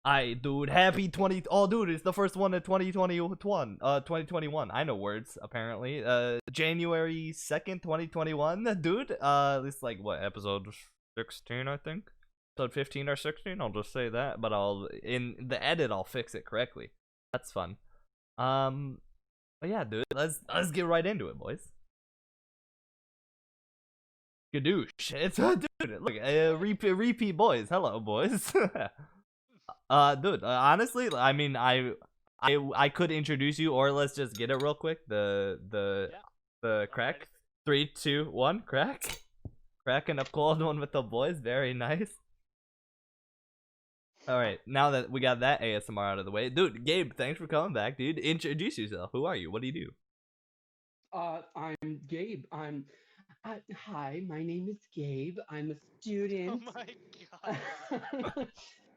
Dude, happy 20. Oh, dude, it's the first one of 2021. 2021. I know words apparently. January 2nd, 2021. Dude, it's like what episode 16, I think. Episode 15 or 16. I'll just say that, but I'll in the edit I'll fix it correctly. That's fun. But yeah, dude, let's get right into it, boys. Gadoosh. It's dude. Look, repeat boys. Hello, boys. Dude, honestly, I mean, I could introduce you, or let's just get it real quick. The crack. 3, 2, 1, crack. Cracking a cold one with the boys. Very nice. All right, now that we got that ASMR out of the way, dude, Gabe, thanks for coming back, dude. Introduce yourself. Who are you? What do you do? I'm Gabe. Hi, my name is Gabe. I'm a student. Oh my god.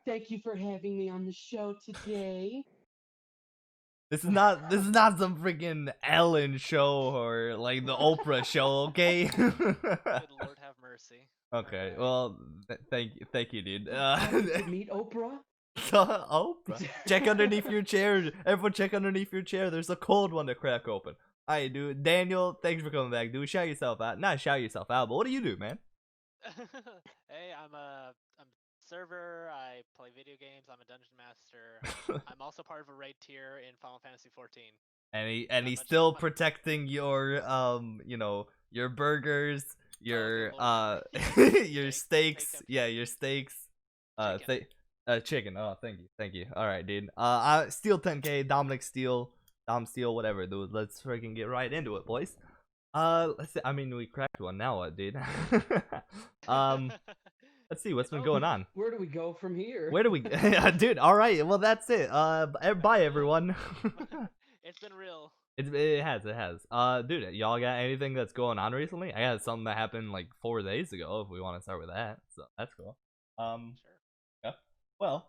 Thank you for having me on the show today. This is not some freaking Ellen show or like the Oprah show, okay? Good Lord have mercy. Okay, well, thank you, dude. Meet Oprah. Oprah. Check underneath your chair. Everyone, check underneath your chair. There's a cold one to crack open. Alright, dude. Daniel, thanks for coming back, dude. Shout yourself out. Not shout yourself out, but what do you do, man? Hey, I'm a server. I play video games. I'm a dungeon master. I'm also part of a raid tier in Final Fantasy 14. And he's still protecting your your burgers, your your steaks. Yeah, your steaks. Chicken. Oh, thank you. All right, dude. Steal 10K. Dominic Steele. Dom Steele. Whatever, dude. Let's freaking get right into it, boys. Let's see. I mean, we cracked one. Now what, dude? Let's see what's been going on. Where do we go from here? Where do we, dude? All right. Well, that's it. Bye, everyone. It's been real. It has. Dude, y'all got anything that's going on recently? I got something that happened like 4 days ago. If we want to start with that, so that's cool. Sure. Yeah. Well,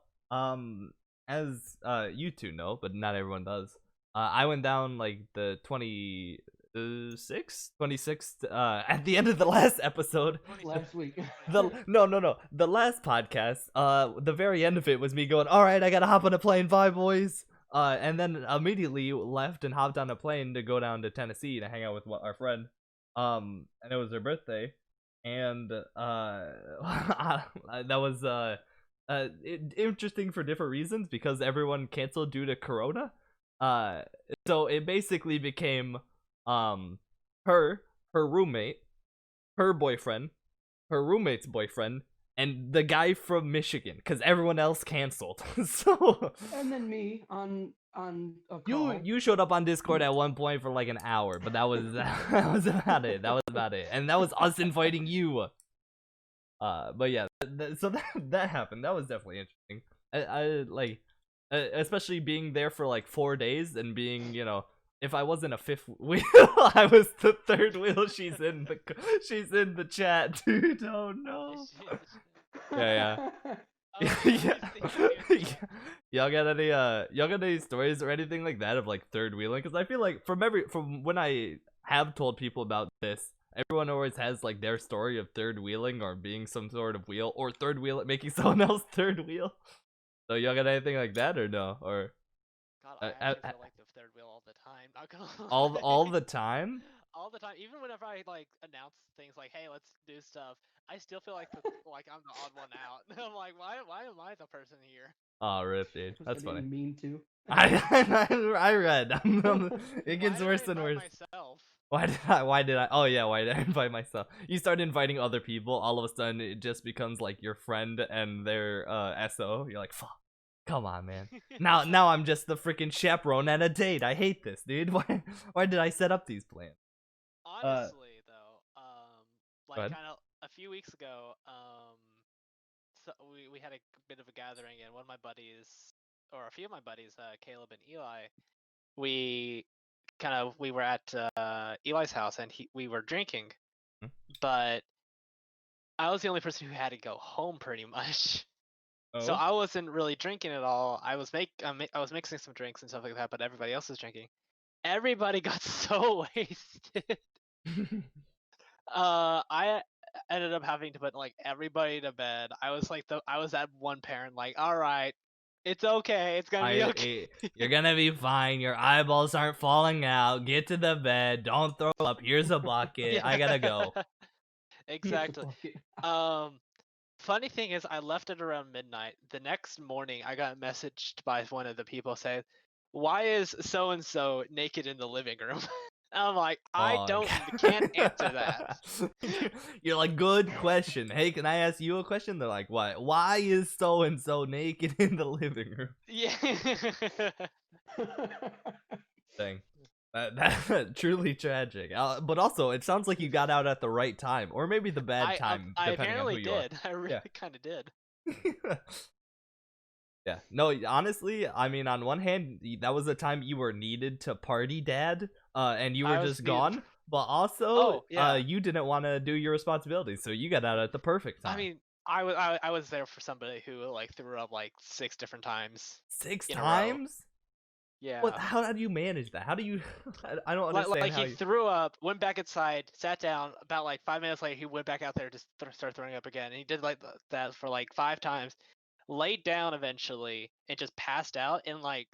as you two know, but not everyone does. I went down like the 26th at the end of the last episode. Last week. The last podcast, the very end of it was me going, all right, I gotta hop on a plane, bye boys. And then immediately left and hopped on a plane to go down to Tennessee to hang out with our friend. And it was her birthday, and that was interesting for different reasons because everyone canceled due to Corona. So it basically became her roommate, her boyfriend, her roommate's boyfriend, and the guy from Michigan, because everyone else canceled. So and then me on a call. you showed up on Discord at one point for like an hour, but that was about it. That was about it, and that was us inviting you. But yeah, so that happened. That was definitely interesting. I like, especially being there for like 4 days and being, if I wasn't a fifth wheel, I was the third wheel. She's in the chat, dude. Oh no. Yeah. Yeah. Y'all got any stories or anything like that of like third wheeling? Because I feel like from when I have told people about this, everyone always has like their story of third wheeling or being some sort of wheel or third wheel making someone else third wheel. So y'all got anything like that or no? Or God, I actually feel like the third wheel all the time. Not gonna lie. all the time? All the time. Even whenever I like announce things like, "Hey, let's do stuff," I still feel like like I'm the odd one out. I'm like, why am I the person here? Oh, rip, dude. That's funny. Mean to. I read. It gets worse and worse. Myself? Why did I? Oh yeah, why did I invite myself? You start inviting other people. All of a sudden, it just becomes like your friend and their SO. You're like, fuck. Come on, man. Now I'm just the freaking chaperone at a date. I hate this, dude. Why did I set up these plans? Honestly, though, like kind of a few weeks ago, so we had a bit of a gathering, and one of my buddies, or a few of my buddies, Caleb and Eli, we were at Eli's house, and we were drinking, but I was the only person who had to go home pretty much. So I wasn't really drinking at all. I was mixing some drinks and stuff like that, but everybody else was drinking. Everybody got so wasted. I ended up having to put like everybody to bed. I was that one parent like, all right, It's okay. It's gonna be okay. You're gonna be fine. Your eyeballs aren't falling out. Get to the bed. Don't throw up. Here's a bucket. Yeah. I gotta go. Exactly. Funny thing is, I left it around midnight. The next morning, I got messaged by one of the people saying, "Why is so and so naked in the living room?" I'm like, I can't answer that. You're like, good question. Hey, can I ask you a question? They're like, what? Why is so and so naked in the living room? Yeah. Thing. That's truly tragic. But also, it sounds like you got out at the right time, or maybe the bad time, I depending on who apparently you did. I really kind of did. are. Yeah. No, honestly, I mean, on one hand, that was a time you were needed to party, Dad, and you were just gone. But also, you didn't want to do your responsibilities, so you got out at the perfect time. I mean, I was there for somebody who like threw up like 6 different times. 6 times? Yeah. What? How do you manage that? How do you? I don't understand. Like he threw up, went back inside, sat down. About like 5 minutes later, he went back out there to start throwing up again. And he did like that for like 5 times. Laid down eventually and just passed out. And like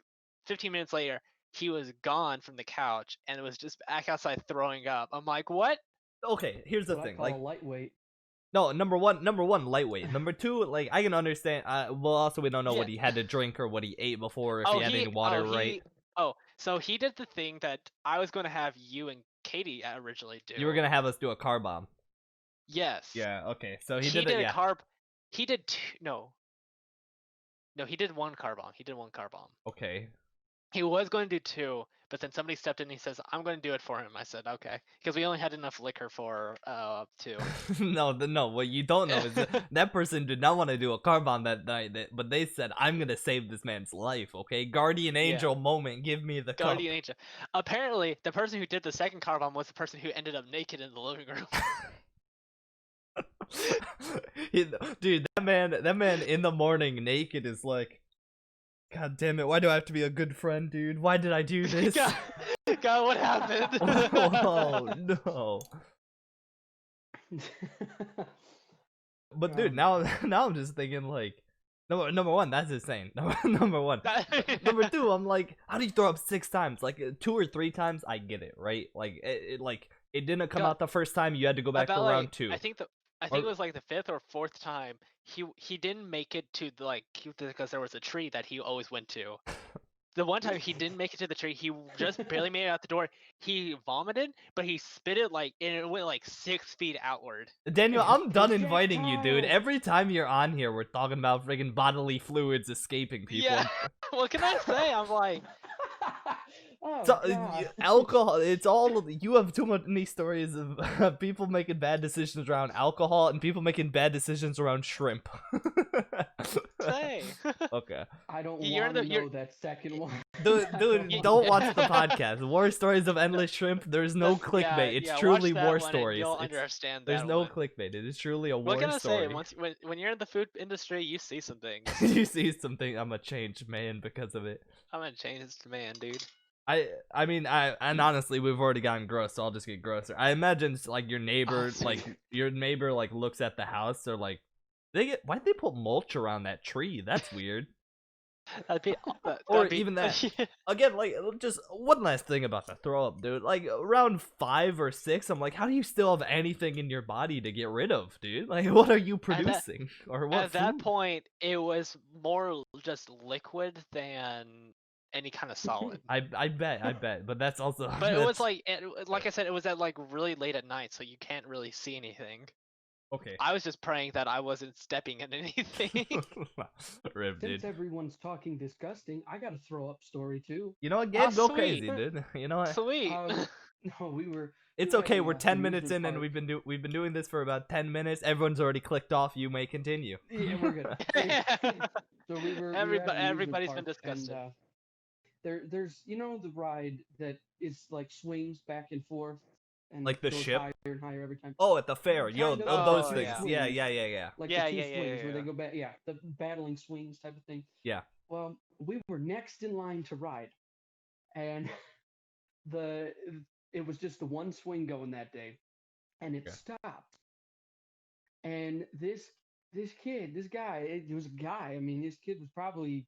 15 minutes later, he was gone from the couch and was just back outside throwing up. I'm like, what? Okay, here's the thing. Like lightweight. No, number one, lightweight. Number 2, like I can understand. Well, also we don't know what he had to drink or what he ate before, if he had any water, right? So he did the thing that I was going to have you and Katie originally do. You were gonna have us do a car bomb. Yes. Yeah. Okay. So he did it. A carb. He did No, he did 1 car bomb. He did 1 car bomb. Okay. He was going to do 2, but then somebody stepped in and he says, I'm going to do it for him. I said, okay. Because we only had enough liquor for 2. No, what you don't know is that person did not want to do a car bomb that night, but they said, I'm going to save this man's life, okay? Guardian angel moment, give me the Guardian angel. Apparently, the person who did the second car bomb was the person who ended up naked in the living room. Dude, that man in the morning naked is like, God damn it, why do I have to be a good friend, dude? Why did I do this? God, what happened? Oh no. But dude, now I'm just thinking like, number 1, that's insane. Number 1. Number 2, I'm like, how do you throw up 6 times? Like 2 or 3 times, I get it, right? Like it didn't come out the first time. You had to go back for round 2. I think it was like the 5th or 4th time. He didn't make it to because there was a tree that he always went to. The one time he didn't make it to the tree, he just barely made it out the door. He vomited, but he spit it and it went like 6 feet outward. Daniel, I'm done inviting you, dude. Every time you're on here, we're talking about friggin' bodily fluids escaping people. Yeah. What can I say? I'm like, alcohol. It's all you have too many stories of people making bad decisions around alcohol and people making bad decisions around shrimp. Say. Okay. I don't want to know that second one. Dude, don't watch the podcast. War stories of endless shrimp. There's no clickbait. It's truly war stories. You'll understand that. There's no clickbait. It is truly a war story. What can I say? When you're in the food industry, you see some things. You see something. I'm a changed man because of it. I'm a changed man, dude. I mean, and honestly, we've already gotten gross, so I'll just get grosser. I imagine like your neighbor, looks at the house. They're like, why'd they put mulch around that tree? That's weird. Even that. Again, like, just one last thing about the throw up, dude. Like around 5 or 6, I'm like, how do you still have anything in your body to get rid of, dude? Like, what are you producing? At that point, it was more just liquid than any kind of solid. I bet, but that's also. But it was like I said, it was at like really late at night, so you can't really see anything. Okay. I was just praying that I wasn't stepping in anything. Rip, dude. Since everyone's talking disgusting, I got a throw up story too. You know what, Gabe? Go crazy, dude. You know what? Sweet. No, we were. It's okay. We're 10 minutes in, and we've been doing this for about 10 minutes. Everyone's already clicked off. You may continue. Yeah, we're good. So we were. Everybody's been disgusted. And, there's the ride that is like swings back and forth. And like the goes ship? higher and higher every time. Oh, at the fair. Those things. Yeah. Yeah. Like the two swings where they go back. Yeah, the battling swings type of thing. Yeah. Well, we were next in line to ride, and it was just the one swing going that day, and it stopped. And this guy, it was a guy. I mean, this kid was probably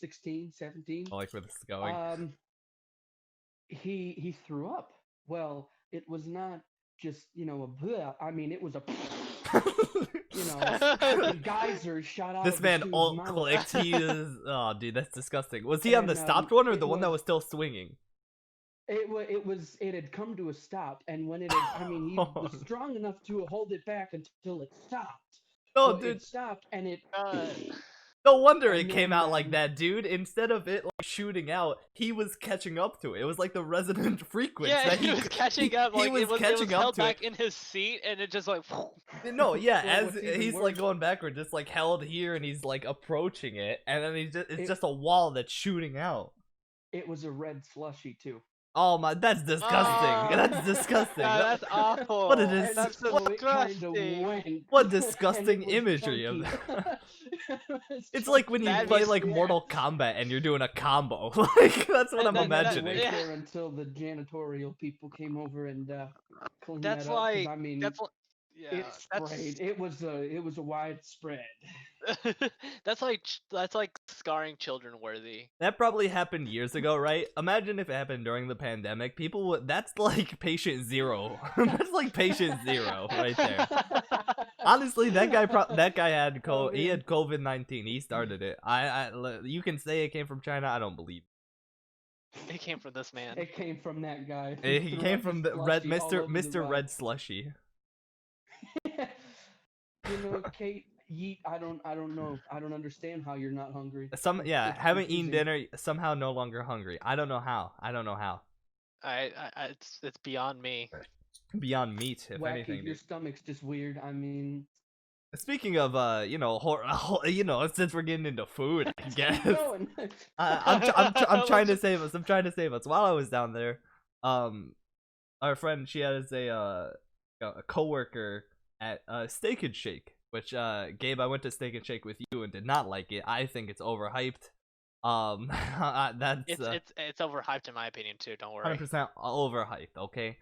16, 17. I like where this is going. He threw up. Well, it was not just, a bleh. I mean, it was a fucking geyser shot out This of man this dude's alt mouth. clicked. He is. Oh, dude, that's disgusting. Was he on the stopped one or the one that was still swinging? It had come to a stop, and when it had, he was strong enough to hold it back until it stopped. Oh, So dude. it stopped, and it. No wonder it came out like that, dude. Instead of it like shooting out, he was catching up to it. It was like the resonant frequency. Yeah, he was catching up. Like it was catching up held to back it in his seat, and it just like. No, yeah, Well, as he's like going backward, just like held here, and he's like approaching it, and then it's just a wall that's shooting out. It was a red slushy too. Oh my, that's disgusting. That's disgusting. That's awful. What it is? That's disgusting. What disgusting imagery of that. It's like when you play like Mortal Kombat and you're doing a combo. Like that's what I'm imagining. Wait there until the janitorial people came over and cleaned that's that up. Like, I mean, that's like, yeah, it sprayed. It was a wide spread. that's like scarring children worthy. That probably happened years ago, right? Imagine if it happened during the pandemic. People would. That's like patient zero. That's like patient zero right there. Honestly, that guy had he had COVID-19. He started it. You can say it came from China. I don't believe. It came from this man. It came from that guy. He came from the Mr. Red Slushy. Kate, yeet. I don't know. I don't understand how you're not hungry. Haven't eaten dinner. Somehow no longer hungry. I don't know how. It's beyond me. Beyond meat, if Wacky, anything. Your stomach's just weird. I mean. Speaking of, since we're getting into food, I guess. I'm trying to save us. I'm trying to save us. While I was down there, our friend, she has a coworker at Steak and Shake, which Gabe, I went to Steak and Shake with you and did not like it. I think it's overhyped. That's it's overhyped in my opinion too. Don't worry. 100% overhyped. Okay.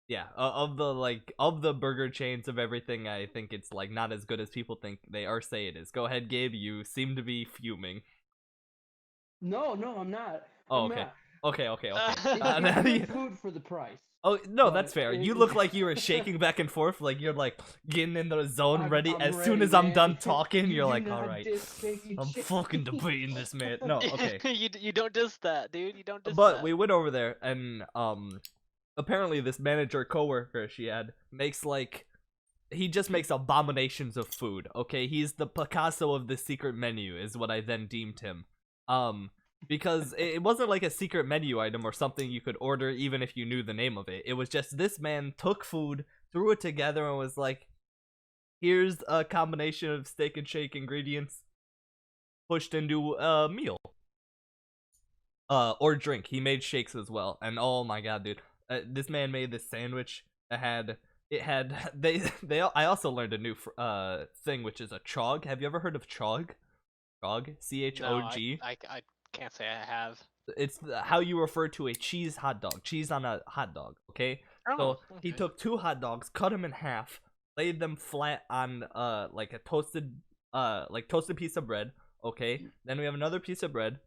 Yeah. Of the burger chains of everything, I think it's like not as good as people think they are say it is. Go ahead, Gabe. You seem to be fuming. No, I'm not. Oh, okay. Okay. It's food for the price. Oh no, that's fair. You look like you were shaking back and forth, like you're like getting in the zone, I'm ready. ready, Soon as I'm done man. talking, you're like, all not right, I'm shake. fucking debating this, man. No, okay. you don't diss that, dude. You don't diss But that. we went over there, and apparently this manager coworker she had makes he just makes abominations of food. Okay, he's the Picasso of the secret menu, is what I then deemed him. Because it wasn't like a secret menu item or something you could order even if you knew the name of it. It was just this man took food, threw it together, and was like, here's a combination of Steak and Shake ingredients pushed into a meal. Or drink. He made shakes as well. And oh my god, dude. This man made this sandwich that I also learned a new thing, which is a chog. Have you ever heard of chog? Chog? C-H-O-G? No, I can't say I have. It's how you refer to a cheese hot dog. Cheese on a hot dog, okay? So he took 2 hot dogs, cut them in half, laid them flat on like a toasted piece of bread, okay? Then we have another piece of bread.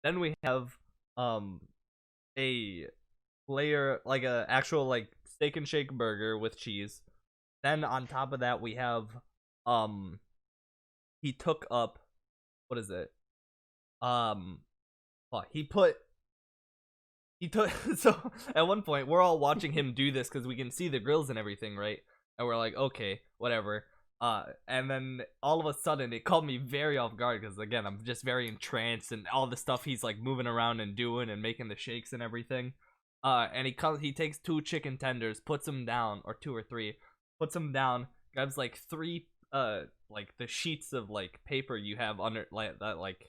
Then we have a layer, like a actual like Steak and Shake burger with cheese. Then on top of that we have he took up, what is it? He took so at one point we're all watching him do this because we can see the grills and everything, right? And we're like, okay, whatever. And then all of a sudden it caught me very off guard because again I'm just very entranced and all the stuff he's like moving around and doing and making the shakes and everything. And he takes 2 chicken tenders, puts them down, or 2 or 3, puts them down, grabs like 3 like the sheets of like paper you have under like that, like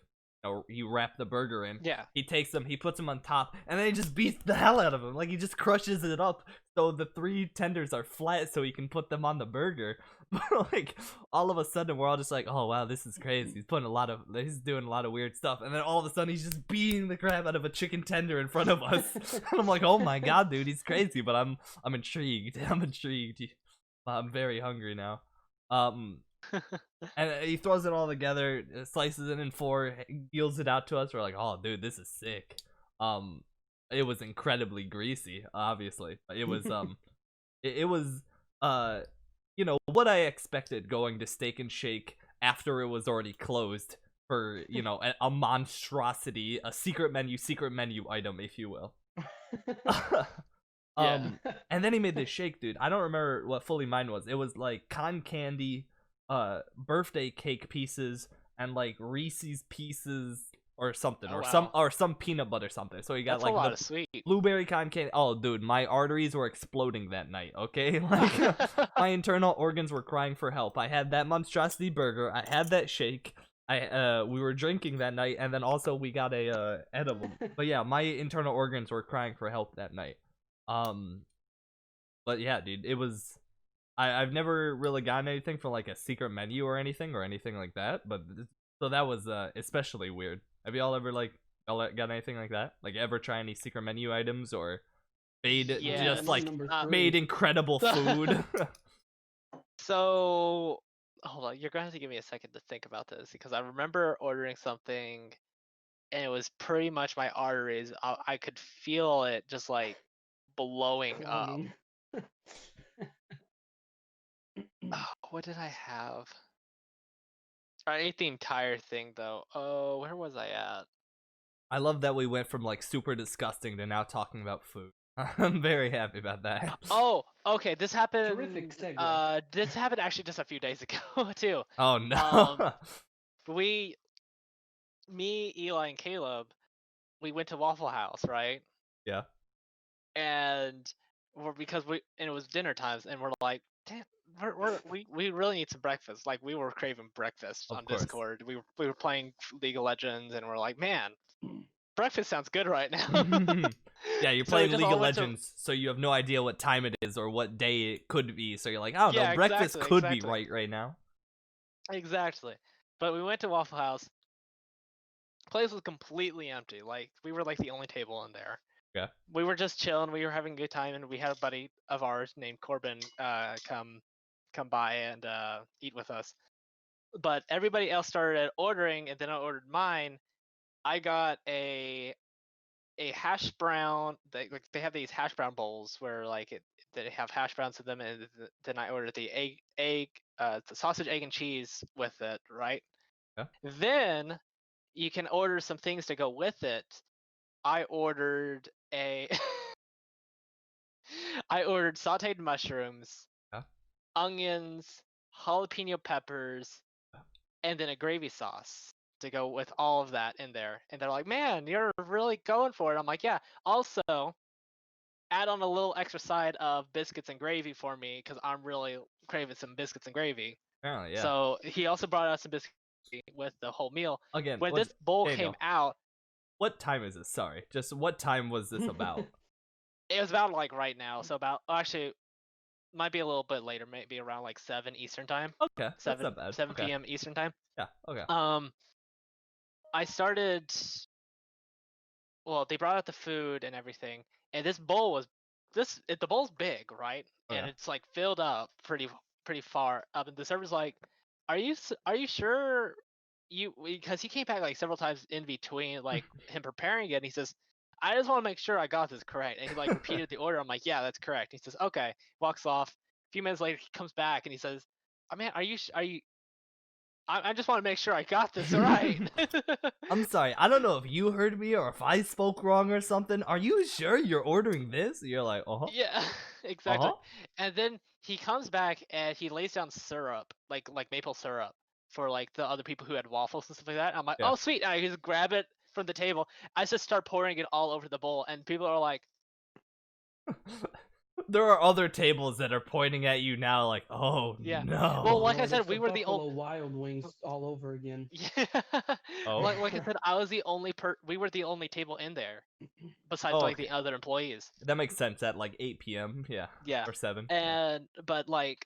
you wrap the burger in. Yeah. He takes them, he puts them on top, and then he just beats the hell out of them. Like he just crushes it up so the 3 tenders are flat so he can put them on the burger. But like all of a sudden we're all just like, oh wow, this is crazy. He's doing a lot of weird stuff, and then all of a sudden he's just beating the crap out of a chicken tender in front of us. And I'm like, oh my god, dude, he's crazy. But I'm intrigued. I'm very hungry now. And he throws it all together, slices it in 4, deals it out to us. We're like, oh, dude, this is sick. It was incredibly greasy, obviously. It was it was you know what I expected going to Steak and Shake after it was already closed for, you know, a monstrosity, a secret menu item, if you will. Yeah. And then he made this shake, dude. I don't remember what fully mine was. It was like cotton candy, birthday cake pieces, and like Reese's pieces or something, Oh, or some peanut butter something. So you got That's like a lot the of sweet. blueberry cotton candy. Oh, dude, my arteries were exploding that night. Okay, like my internal organs were crying for help. I had that monstrosity burger. I had that shake. We were drinking that night, and then also we got a edible. But yeah, my internal organs were crying for help that night. But yeah, dude, it was. I've never really gotten anything from like a secret menu or anything like that. But so that was especially weird. Have y'all ever like got anything like that? Like ever try any secret menu items or made Yeah, just like number made 3. incredible food? So, hold on, you're gonna have to give me a second to think about this because I remember ordering something, and it was pretty much my arteries. I could feel it just like blowing up. Clogging. Oh, what did I have? I ate the entire thing though. Oh, where was I at? I love that we went from like super disgusting to now talking about food. I'm very happy about that. Oh, okay. This happened. Terrific segue. This happened actually just a few days ago too. Oh no. Me, Eli, and Caleb, we went to Waffle House, right? Yeah. And it was dinner times, and we're like, damn, we really need some breakfast. Like we were craving breakfast Of on course. Discord. We were playing League of Legends, and we're like, man, breakfast sounds good right now. Yeah, you're So we playing just League all of went to- Legends, so you have no idea what time it is or what day it could be. So you're like, I don't know, Yeah, breakfast could be exactly. right now. Exactly. But we went to Waffle House. Place was completely empty. Like we were like the only table in there. Yeah. We were just chilling. We were having a good time, and we had a buddy of ours named Corbin come by and eat with us. But everybody else started ordering, and then I ordered mine. I got a hash brown. They have these hash brown bowls where they have hash browns in them, and then I ordered the the sausage, egg, and cheese with it, right? Yeah. Then you can order some things to go with it. I ordered I ordered sauteed mushrooms, Yeah. onions, jalapeno peppers, and then a gravy sauce to go with all of that in there. And they're like, "Man, you're really going for it." I'm like, "Yeah." Also, add on a little extra side of biscuits and gravy for me because I'm really craving some biscuits and gravy. Apparently, yeah. So he also brought out some biscuits with the whole meal. Again, When this bowl Daniel, came out, what time is this? Sorry, just what time was this about? it was about like right now. So actually might be a little bit later, maybe around like 7 Eastern time. Okay, that's not bad. 7 Okay. p.m. Eastern time. Yeah. Okay. I started. Well, they brought out the food and everything, and this bowl was the bowl's big, right? Oh, And yeah. it's like filled up pretty far up, and the server's like, are you sure you, because he came back like several times in between like him preparing it, and he says, I just want to make sure I got this correct, and he like repeated the order. I'm like, yeah, that's correct. He says, okay, walks off. A few minutes later, he comes back and he says, oh, man, are you I just want to make sure I got this right. I'm sorry. I don't know if you heard me or if I spoke wrong or something. Are you sure you're ordering this? You're like, Yeah, exactly. Uh-huh. And then he comes back and he lays down syrup, like maple syrup, for like the other people who had waffles and stuff like that. I'm like, Yeah. oh sweet! And I just grab it from the table. I just start pouring it all over the bowl, and people are like, There are other tables that are pointing at you now, like, oh Yeah. no. Well, like I Lord, said, it's we were the Buffalo only. Wild Wings all over again. Yeah. Oh. Like I said, I was the only we were the only table in there, besides Oh, like okay. the other employees. That makes sense at like 8 p.m. Yeah. Yeah. Or 7. But like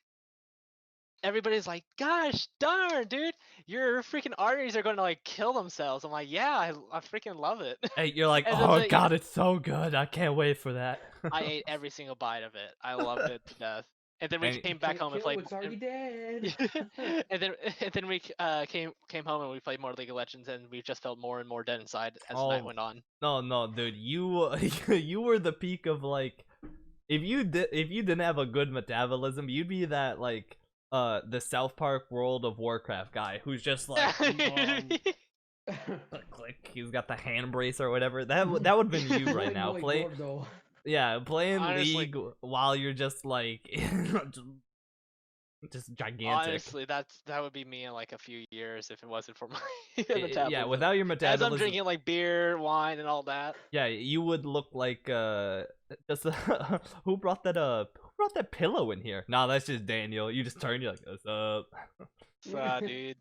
everybody's like, gosh darn, dude, your freaking arteries are going to like kill themselves. I'm like, yeah, I freaking love it. Hey, you're like, And then oh the- god, it's so good. I can't wait for that. I ate every single bite of it. I loved it to death. And then we came back home and played. It's already dead. and then we came home and we played more League of Legends, and we just felt more and more dead inside as the night went on. No, dude, you were the peak of like, if you didn't have a good metabolism, you'd be that like the South Park World of Warcraft guy who's just like click, he's got the hand brace or whatever. That would have been you right now. Playing Honestly, League while you're just like just gigantic. Honestly, that would be me in like a few years if it wasn't for my metabolism. Yeah, without your metabolism. As I'm drinking like beer, wine, and all that. Yeah, you would look like just who brought that pillow in here? Nah, that's just Daniel. You just turn, you're like, what's up? What's up, dude?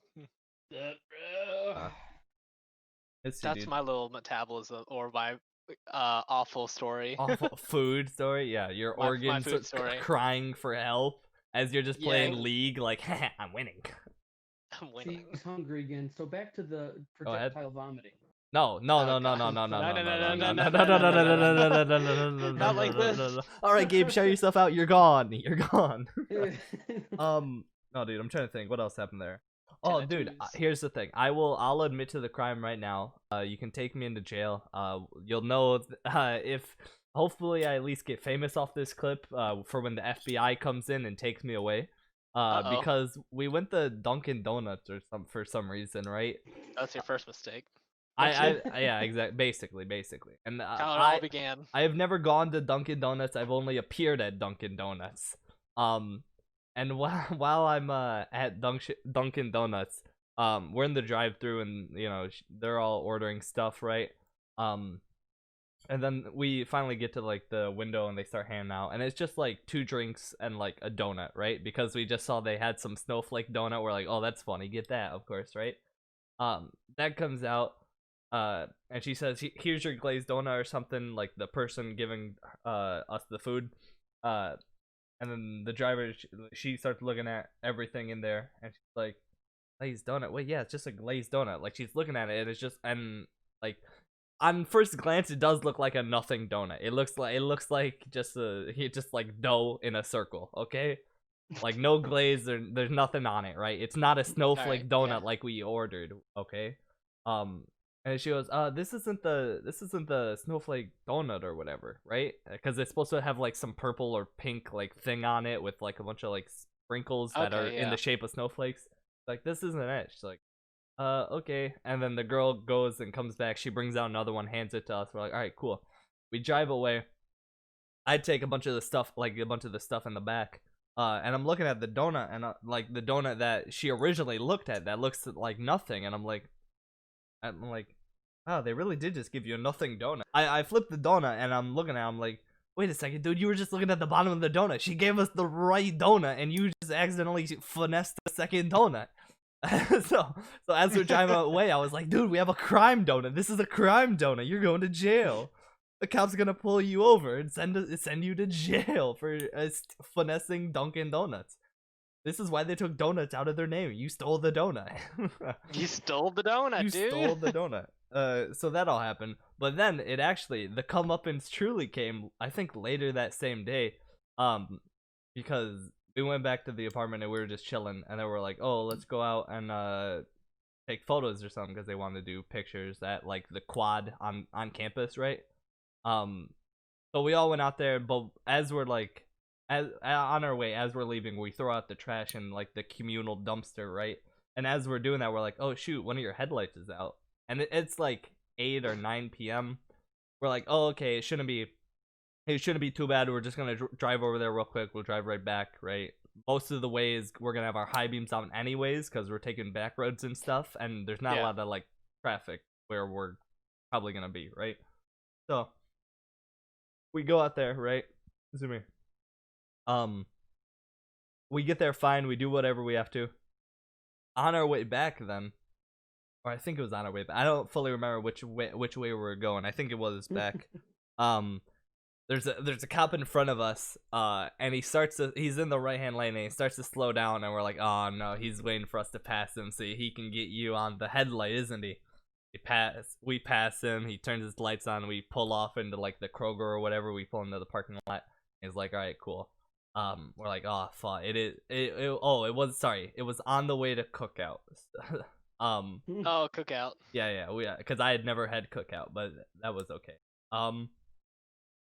That's my little metabolism or my awful story. Awful food story. Yeah, your organs crying for help as you're just playing League. Like, I'm winning. I'm winning. He's hungry again. So back to the projectile vomiting. No. Not like this. All right, Gabe, shout yourself out. You're gone. You're gone. No, dude, I'm trying to think. What else happened there? Oh, dude, here's the thing. I'll admit to the crime right now. You can take me into jail. You'll know if hopefully I at least get famous off this clip for when the FBI comes in and takes me away. Because we went to Dunkin' Donuts or for some reason, right? That's your first mistake. Yeah, exactly. Basically. And how it all began. I have never gone to Dunkin' Donuts. I've only appeared at Dunkin' Donuts. And while I'm at Dunkin' Donuts, we're in the drive-thru and you know they're all ordering stuff, right? And then we finally get to like the window and they start handing out, and it's just like 2 drinks and like a donut, right? Because we just saw they had some snowflake donut. We're like, oh, that's funny, get that, of course, right? That comes out, and she says, here's your glazed donut or something, like the person giving us the food. And then the driver, she starts looking at everything in there, and she's like, glazed donut? Wait, yeah, it's just a glazed donut. Like, she's looking at it, and it's just, and like, on first glance, it does look like a nothing donut. It looks like just like dough in a circle, okay? Like, no glaze, there's nothing on it, right? It's not a snowflake donut like we ordered, okay? And she goes, this isn't the snowflake donut or whatever, right? Because it's supposed to have like some purple or pink like thing on it with like a bunch of like sprinkles that are in the shape of snowflakes. Like, this isn't it. She's like, okay. And then the girl goes and comes back. She brings out another one, hands it to us. We're like, all right, cool. We drive away. I take a bunch of the stuff in the back. And I'm looking at the donut, and like the donut that she originally looked at that looks like nothing, and I'm like, wow, they really did just give you a nothing donut. I flipped the donut and I'm looking at it, I'm like, wait a second, dude, you were just looking at the bottom of the donut. She gave us the right donut and you just accidentally finessed the second donut. so as we're driving away, I was like, dude, we have a crime donut. This is a crime donut. You're going to jail. The cop's gonna pull you over and send you to jail for finessing Dunkin' Donuts. This is why they took donuts out of their name. You stole the donut. You stole the donut, dude. You stole the donut. So that all happened. But then the comeuppance truly came, I think, later that same day. Because we went back to the apartment and we were just chilling. And then we're like, oh, let's go out and take photos or something. Because they wanted to do pictures at, like, the quad on campus, right? So we all went out there. But as we're, like, on our way, as we're leaving, we throw out the trash in like the communal dumpster, right? And as we're doing that, we're like, oh shoot, one of your headlights is out, and it's like 8 or 9 p.m. We're like, oh, okay, it shouldn't be too bad. We're just gonna drive over there real quick. We'll drive right back, right? Most of the ways we're gonna have our high beams on anyways, because we're taking back roads and stuff, and there's not a lot of like traffic where we're probably gonna be, right? So we go out there, right? Zoom in. We get there fine. We do whatever we have to. On our way back, then, or I think it was on our way back. I don't fully remember which way we were going. I think it was back. There's a cop in front of us. And he's in the right hand lane and he starts to slow down, and we're like, oh no, he's waiting for us to pass him so he can get you on the headlight, isn't he? We pass him. He turns his lights on. We pull off into like the Kroger or whatever. We pull into the parking lot. He's like, all right, cool. we're like, oh fuck, it was on the way to cookout. Oh, cookout. Yeah, because I had never had cookout, but that was okay.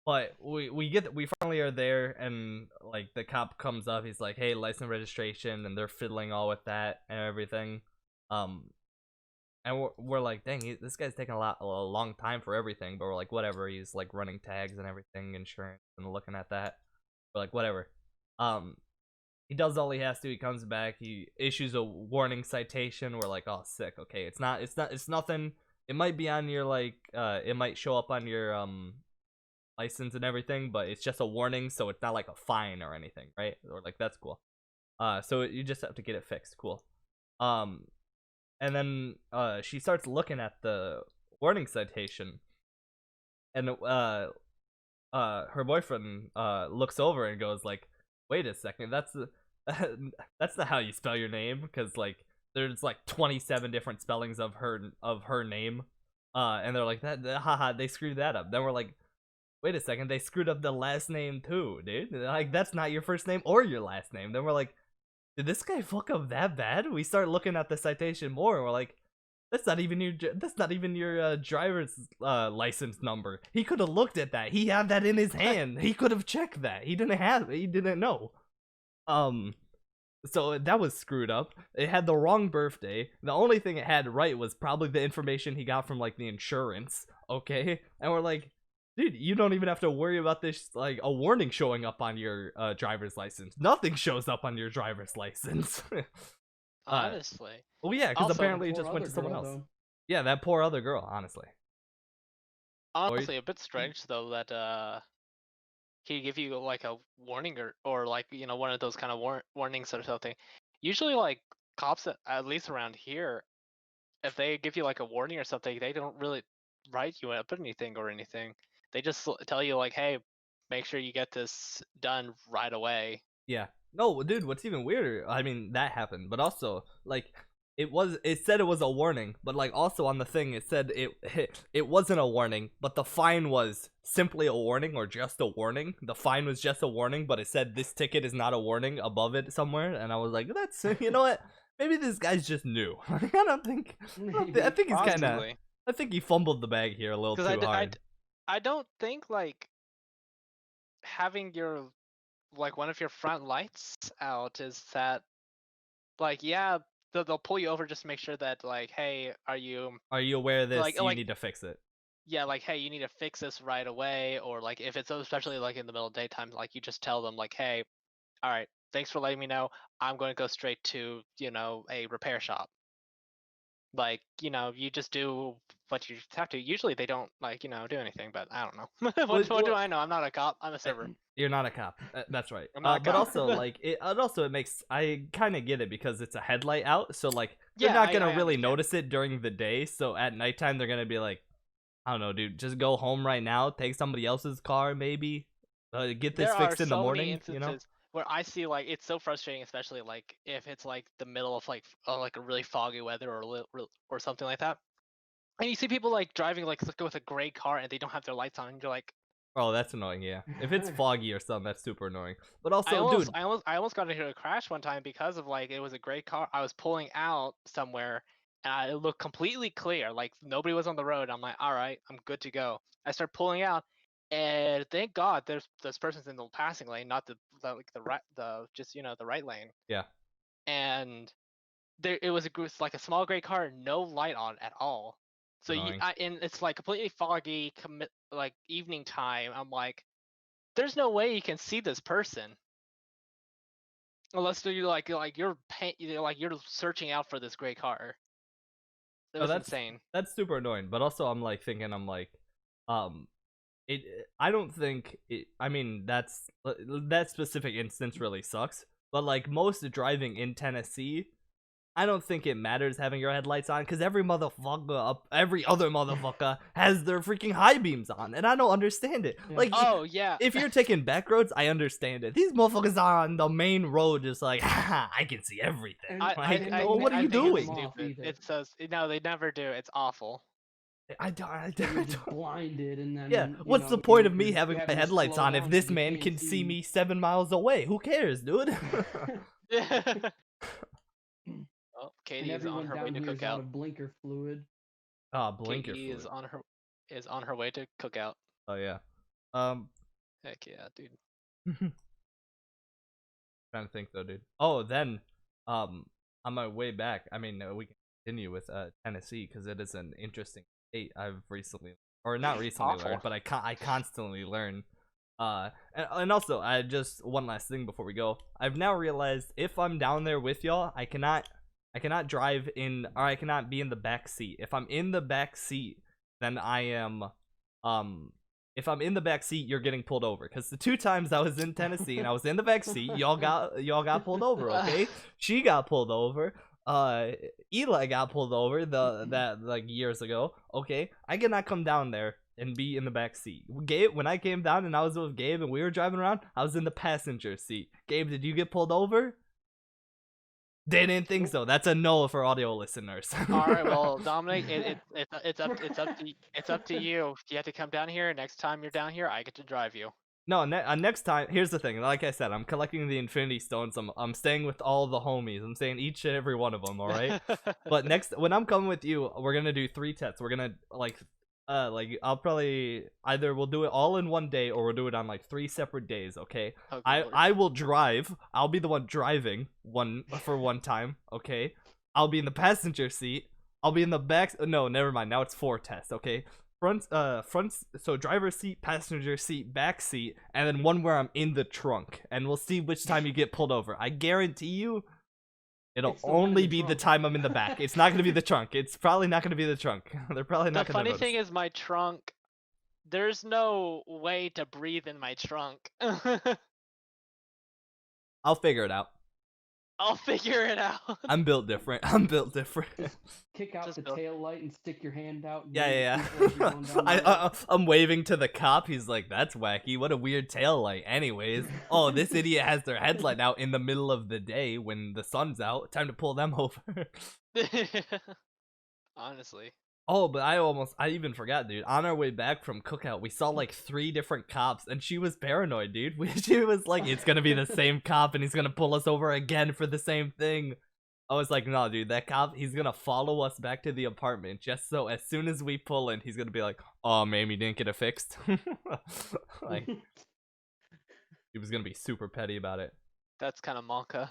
But we finally are there, and like the cop comes up, he's like, hey, license registration, and they're fiddling all with that and everything. And we're like, dang, this guy's taking a long time for everything, but we're like, whatever. He's like running tags and everything, insurance, and looking at that. We're like, whatever. He does all he has to. He comes back. He issues a warning citation. We're like, oh, sick. Okay, it's nothing. It might be on your it might show up on your license and everything, but it's just a warning, so it's not like a fine or anything, right? Or like, that's cool. So you just have to get it fixed. Cool. And then she starts looking at the warning citation, and her boyfriend looks over and goes like, wait a second, that's not how you spell your name, because like there's like 27 different spellings of her name, and they're like, haha, they screwed that up. Then we're like, wait a second, they screwed up the last name too, dude. Like, that's not your first name or your last name. Then we're like, did this guy fuck up that bad? We start looking at the citation more, and we're like, that's not even your driver's license number. He could have looked at that. He had that in his hand. He could have checked that. He didn't know. So that was screwed up. It had the wrong birthday. The only thing it had right was probably the information he got from like the insurance. Okay, and we're like, dude, you don't even have to worry about this, like, a warning showing up on your driver's license. Nothing shows up on your driver's license. Honestly. Well, yeah, because Also, apparently it just went to someone else. Though. Yeah, that poor other girl, honestly. Honestly, a bit strange, though, that he give you, like, a warning or like, you know, one of those kind of warnings or something. Usually, like, cops, at least around here, if they give you, like, a warning or something, they don't really write you up anything or anything. They just tell you like, hey, make sure you get this done right away. Yeah. No, dude, what's even weirder, I mean, that happened, but also, like, it said it was a warning, but like also on the thing it said it wasn't a warning, but the fine was simply a warning or just a warning. The fine was just a warning, but it said this ticket is not a warning above it somewhere, and I was like, that's, you know what? Maybe this guy's just new. I think he's kind of, I think he fumbled the bag here a little too hard. I don't think like having your like one of your front lights out is that like, yeah, they'll pull you over just to make sure that like, hey, are you aware of this? Like, you need to fix it. Yeah, like, hey, you need to fix this right away, or like if it's especially like in the middle of daytime, like you just tell them like, hey, all right, thanks for letting me know. I'm going to go straight to, you know, a repair shop. Like, you know, you just do what you have to. Usually they don't, like, you know, do anything, but I don't know. what do I know? I'm not a cop. I'm a server. You're not a cop. That's right. I'm not a cop. But also, like, it makes, I kind of get it because it's a headlight out, so like they're not gonna really notice it during the day. So at nighttime they're gonna be like, I don't know, dude, just go home right now, take somebody else's car, maybe, get this fixed in the morning. You know. Where I see like it's so frustrating, especially like if it's like the middle of like a really foggy weather or something like that, and you see people like driving like with a gray car and they don't have their lights on, and you're like, oh, that's annoying. Yeah, if it's foggy or something, that's super annoying. But also, I almost got into a crash one time because of like it was a gray car. I was pulling out somewhere and it looked completely clear, like nobody was on the road. I'm like, all right, I'm good to go. I start pulling out. And thank God this person's in the passing lane, not the just, you know, the right lane. Yeah. And it was like a small gray car, no light on at all. So and it's like completely foggy, like evening time. I'm like, there's no way you can see this person unless you're like you're searching out for this gray car. That's insane. That's super annoying. But also, I'm like thinking, I don't think I mean, that specific instance really sucks, but like most driving in Tennessee, I don't think it matters having your headlights on, because every other motherfucker has their freaking high beams on, and I don't understand it. Yeah. Like, oh yeah, if you're taking back roads, I understand it. These motherfuckers are on the main road, just like, I can see everything. What are you doing? It says no, they never do. It's awful. I You're just blinded, and then yeah. What's the point of me you're having my having to headlights slow on if down this 'cause you man can't can see see. me 7 miles away? Who cares, dude? Yeah. And Oh, Katie is on everyone her way down to here cook is out out. of blinker fluid. Blinker Katie fluid. is on her way to cook out. Oh yeah. Um, Heck yeah, dude. trying to think though, dude. Oh, then, on my way back, I mean, we can continue with Tennessee because it is an interesting state. I've recently, or not recently Awful. learned, but I constantly learn. And also, I just one last thing before we go. I've now realized if I'm down there with y'all, I cannot drive in, or I cannot be in the back seat. If I'm in the back seat, then I am, if I'm in the back seat, you're getting pulled over. Because the 2 times I was in Tennessee and I was in the back seat, y'all got pulled over. Okay, she got pulled over. Eli got pulled over that like years ago. Okay, I cannot come down there and be in the back seat. Gabe, when I came down and I was with Gabe and we were driving around, I was in the passenger seat. Gabe, did you get pulled over? They didn't think so. That's a no for audio listeners. All right, well, Dominic, it's up to you. You have to come down here. Next time you're down here, I get to drive you. No, next time. Here's the thing. Like I said, I'm collecting the Infinity Stones. I'm staying with all the homies. I'm staying each and every one of them. All right. But when I'm coming with you, we're gonna do 3 tests. We're gonna like I'll probably either we'll do it all in one day or we'll do it on like 3 separate days. Okay. Oh, I will drive. I'll be the one driving one time. Okay. I'll be in the passenger seat. I'll be in the back. No, never mind. Now it's 4 tests. Okay. Front, so driver's seat, passenger seat, back seat, and then one where I'm in the trunk, and we'll see which time you get pulled over. I guarantee you, it'll only be the time I'm in the back. It's not gonna be the trunk. It's probably not gonna be the trunk. They're probably not gonna The funny notice. thing is, my trunk. There's no way to breathe in my trunk. I'll figure it out. I'll figure it out. I'm built different. Just kick out the tail light and stick your hand out. And Yeah. as you're going down the road. I'm waving to the cop. He's like, "That's wacky. What a weird tail light." Anyways, oh, this idiot has their headlight out in the middle of the day when the sun's out. Time to pull them over. Honestly. Oh, but I even forgot, dude. On our way back from cookout, we saw like 3 different cops, and she was paranoid, dude. She was like, "It's gonna be the same cop, and he's gonna pull us over again for the same thing." I was like, "No, dude, that cop, he's gonna follow us back to the apartment just so as soon as we pull in, he's gonna be like, 'Oh, man, you didn't get it fixed.'" Like, he was gonna be super petty about it. That's kind of Monka.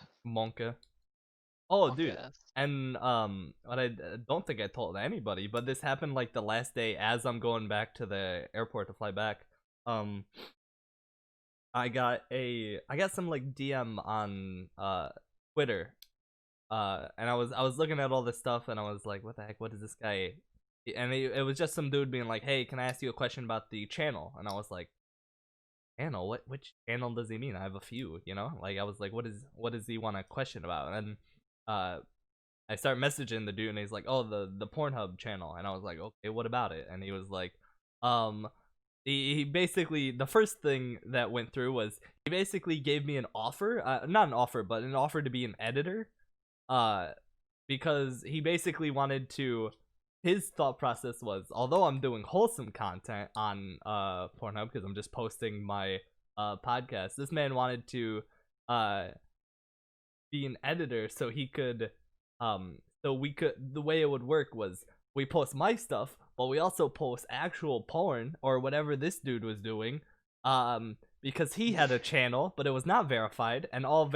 Oh, dude, yes. and what I don't think I told anybody, but this happened like the last day as I'm going back to the airport to fly back. I got some like DM on Twitter, and I was looking at all this stuff and I was like, what the heck? What is this guy? And it was just some dude being like, "Hey, can I ask you a question about the channel?" And I was like, "Channel? Which channel does he mean? I have a few, you know." Like I was like, what does he want to question about?" And I start messaging the dude and he's like, "Oh, the PornHub channel." And I was like, "Okay, what about it?" And he was like, he basically, the first thing that went through was he basically gave me an offer, not an offer, but an offer to be an editor, because he basically wanted to, his thought process was, although I'm doing wholesome content on Pornhub because I'm just posting my podcast, this man wanted to be an editor so he could the way it would work was we post my stuff, but we also post actual porn or whatever this dude was doing, because he had a channel but it was not verified, and all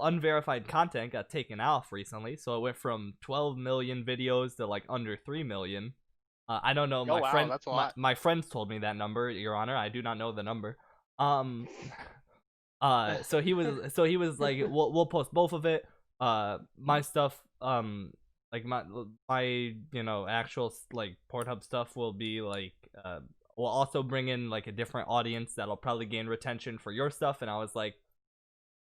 unverified content got taken off recently, so it went from 12 million videos to like under 3 million. I don't know. My friends told me that number, Your Honor. I do not know the number. So he was like, we'll post both of it. My stuff, like my you know, actual like Pornhub stuff will be like, we'll also bring in like a different audience that'll probably gain retention for your stuff. And I was like,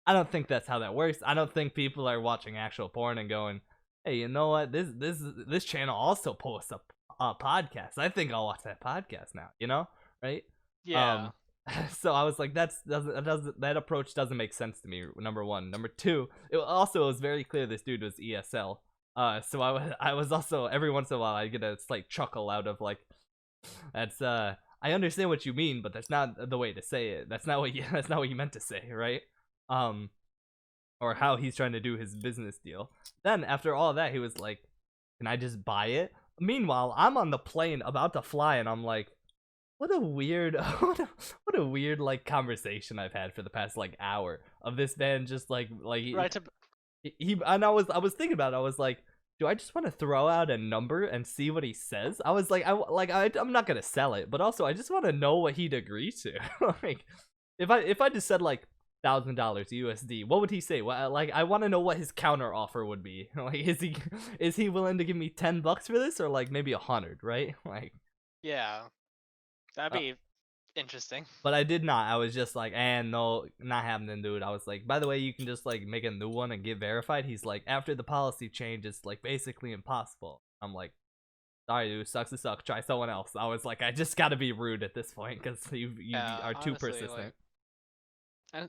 I don't think that's how that works. I don't think people are watching actual porn and going, "Hey, you know what? This channel also posts a podcast. I think I'll watch that podcast now." You know, right? Yeah. So I was like, that approach doesn't make sense to me. Number one. Number two, it was very clear this dude was ESL. So I was also every once in a while I get a slight chuckle out of like, that's I understand what you mean, but that's not the way to say it. That's not what you that's not what you meant to say, right? Um, or how he's trying to do his business deal. Then after all that, he was like, "Can I just buy it?" Meanwhile, I'm on the plane about to fly, and I'm like, "What a weird, what a weird like conversation I've had for the past like hour of this man just like Right. he and I was thinking about it. I was like, do I just want to throw out a number and see what he says? I was like, I'm not gonna sell it, but also I just want to know what he'd agree to. Like, if I just said like $1,000 USD, what would he say? Well, like, I want to know what his counter offer would be. Like, is he willing to give me $10 for this, or like maybe 100, right? Like, Yeah, that'd uh, be interesting. but I did not. I was just like, and no, not happening, dude. I was like, by the way, you can just like make a new one and get verified. He's like, after the policy change, it's like basically impossible. I'm like, sorry, dude, sucks to suck. Try someone else. I was like, I just gotta be rude at this point because you are too Honestly, persistent.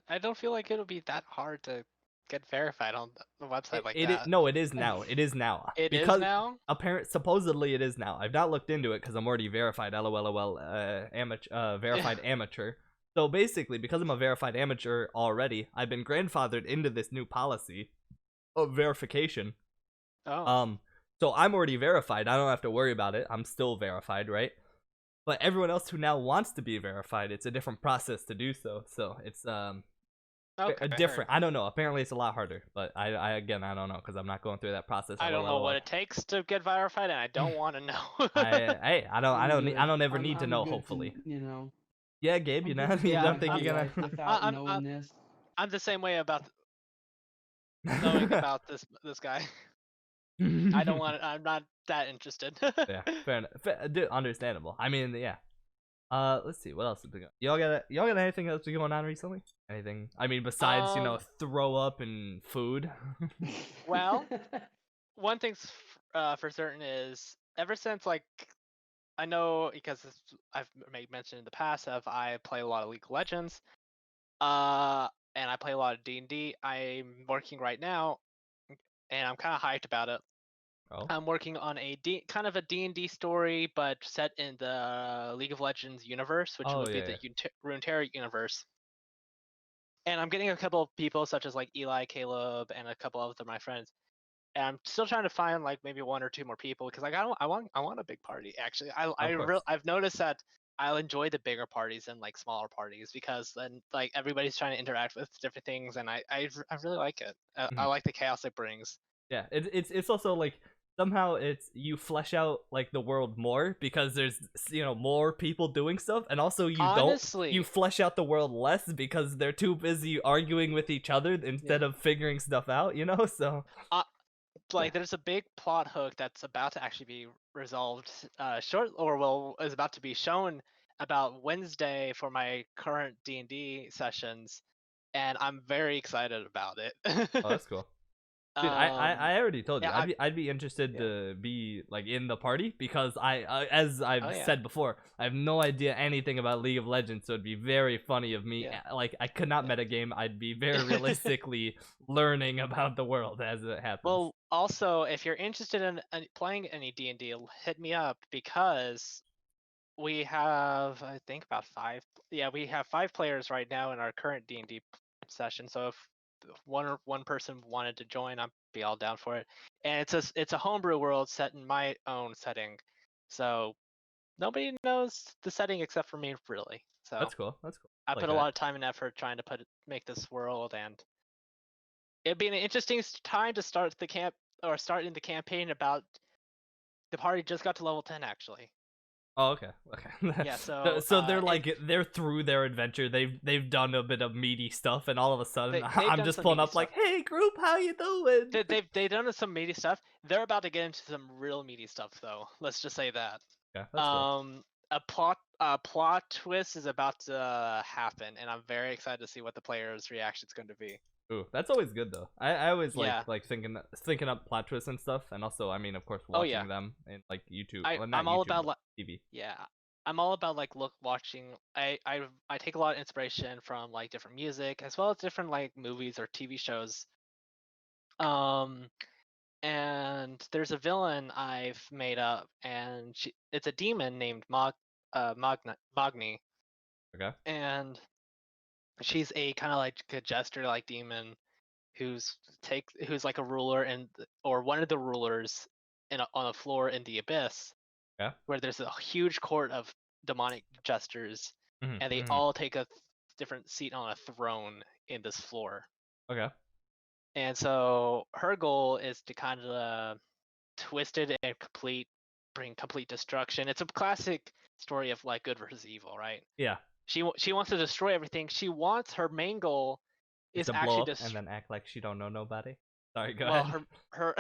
I don't feel like it'll be that hard to get verified on the website like that. No, it is now. It is now. It is because now? supposedly it is now. I've not looked into it because I'm already verified. LOL, verified amateur. So basically, because I'm a verified amateur already, I've been grandfathered into this new policy of verification. Oh. So I'm already verified. I don't have to worry about it. I'm still verified, right? But everyone else who now wants to be verified, it's a different process to do so. So it's Okay. different. I don't know. Apparently, it's a lot harder. But I again, I don't know because I'm not going through that process. I don't know what it takes to get verified, and I don't want to know. I don't ever need to know. good hopefully, you know. yeah, Gabe. You know, you Yeah, don't think I'm- you're gonna? without knowing this. I'm the same way about knowing about this guy. I don't want. I'm not that interested. Yeah, fair enough. Dude, understandable. I mean, yeah. Let's see. What else is going on? Y'all got anything else going on recently? Anything? I mean, besides throw up and food. Well, one thing's for certain is ever since like I know because I've made mention in the past of I play a lot of League of Legends, and I play a lot of D&D. I'm working right now, and I'm kind of hyped about it. Oh. I'm working on kind of a D&D story, but set in the League of Legends universe, which would be the Runeterra universe. And I'm getting a couple of people, such as like Eli, Caleb, and a couple of my friends. And I'm still trying to find like maybe one or two more people because like I want a big party. Actually, I've noticed that I'll enjoy the bigger parties than like smaller parties because then like everybody's trying to interact with different things, and I really like it. I like the chaos it brings. Yeah, it's also like somehow it's you flesh out like the world more because there's more people doing stuff, and also you flesh out the world less because they're too busy arguing with each other instead of figuring stuff out. So. Like there's a big plot hook that's about to actually be resolved is about to be shown about Wednesday for my current D&D sessions, and I'm very excited about it. Oh, that's cool. Dude, I already told you I'd be interested to be like in the party because as I've said before, I have no idea anything about League of Legends, so it'd be very funny of me like I could not metagame. I'd be very realistically learning about the world as it happens. Well, also if you're interested in playing any D&D, hit me up because we have I think about 5. Yeah, we have 5 players right now in our current D&D session. So if one person wanted to join, I'd be all down for it. And it's a homebrew world set in my own setting, so nobody knows the setting except for me, really. So that's cool. I put a lot of time and effort trying to make this world, and it'd be an interesting time to start starting the campaign about the party just got to level 10 actually. Oh, okay. Yeah, so they're like they're through their adventure. They've done a bit of meaty stuff, and all of a sudden I'm just pulling up like, "Hey, group, how you doing?" They've done some meaty stuff. They're about to get into some real meaty stuff, though. Let's just say that. Yeah, that's cool. A plot twist is about to happen, and I'm very excited to see what the player's reaction is going to be. Ooh, that's always good though. I always like thinking up plot twists and stuff, and also I mean of course watching them in like YouTube. I'm all about TV. Yeah, I'm all about like watching. I take a lot of inspiration from like different music as well as different like movies or TV shows. and there's a villain I've made up, and it's a demon named Magni, Okay. and she's a kind of like a jester-like demon who's like a ruler or one of the rulers on a floor in the abyss, Yeah. where there's a huge court of demonic jesters, Mhm, and they mhm. all take a different seat on a throne in this floor. Okay. And so her goal is to kind of twist it and bring complete destruction. It's a classic story of like good versus evil, right? Yeah. She wants to destroy everything. Her main goal Is is to blow actually up and then act like she don't know nobody. Sorry, go well, ahead. her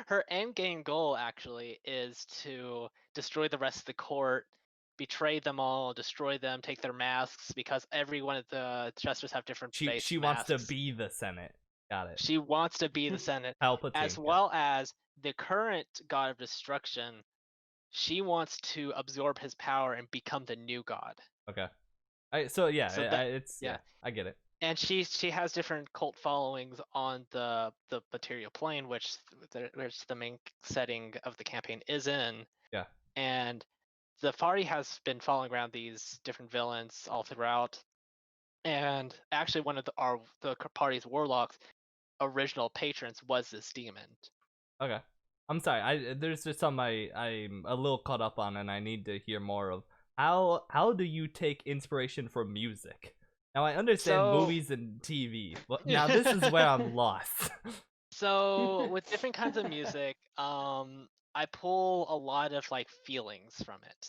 her end game goal actually is to destroy the rest of the court, betray them all, destroy them, take their masks, because every one of the jesters have different face She wants to masks. be the Senate. Got it. She wants to be the Senate, as Palpatine. well as the current God of Destruction. She wants to absorb his power and become the new god. Okay. So yeah, So that it's yeah, I get it. and she has different cult followings on the material plane, which the main setting of the campaign is in. Yeah. And the party has been following around these different villains all throughout. And actually, one of the party's warlocks' original patrons was this demon. Okay. I'm sorry. There's just something I'm a little caught up on, and I need to hear more of. How do you take inspiration from music? Now I understand movies and TV, but now this is where I'm lost. So with different kinds of music, I pull a lot of like feelings from it.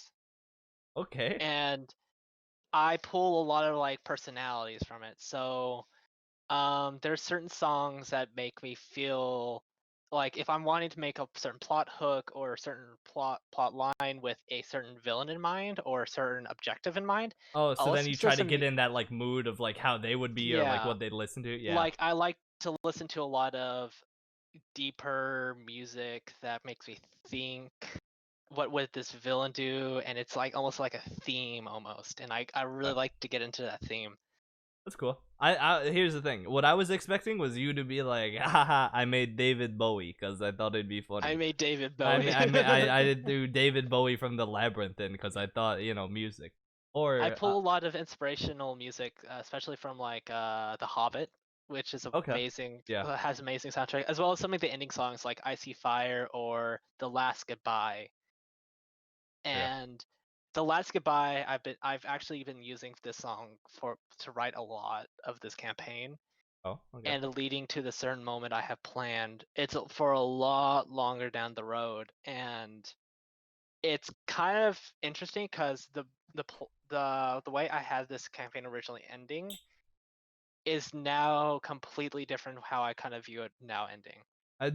Okay. And I pull a lot of like personalities from it. So there's certain songs that make me feel like if I'm wanting to make a certain plot hook or a certain plot line with a certain villain in mind or a certain objective in mind, Oh, so I'll then you listen to try to some get in that like mood of like how they would be or like yeah. what they'd listen to. Yeah. Like I like to listen to a lot of deeper music that makes me think, what would this villain do? And it's like almost like a theme almost. And I really like to get into that theme. That's cool. Here's the thing. What I was expecting was you to be like, haha, I made David Bowie because I thought it'd be funny. I made David Bowie. I did do David Bowie from the Labyrinth in because I thought, music. Or I pull a lot of inspirational music, especially from like The Hobbit, which is okay. amazing. Yeah. Has amazing soundtrack, as well as some of the ending songs like "I See Fire" or "The Last Goodbye." And "The Last Goodbye," I've actually been using this song to write a lot of this campaign. Oh, okay. And leading to the certain moment I have planned. It's for a lot longer down the road, and it's kind of interesting because the way I had this campaign originally ending is now completely different how I kind of view it now ending.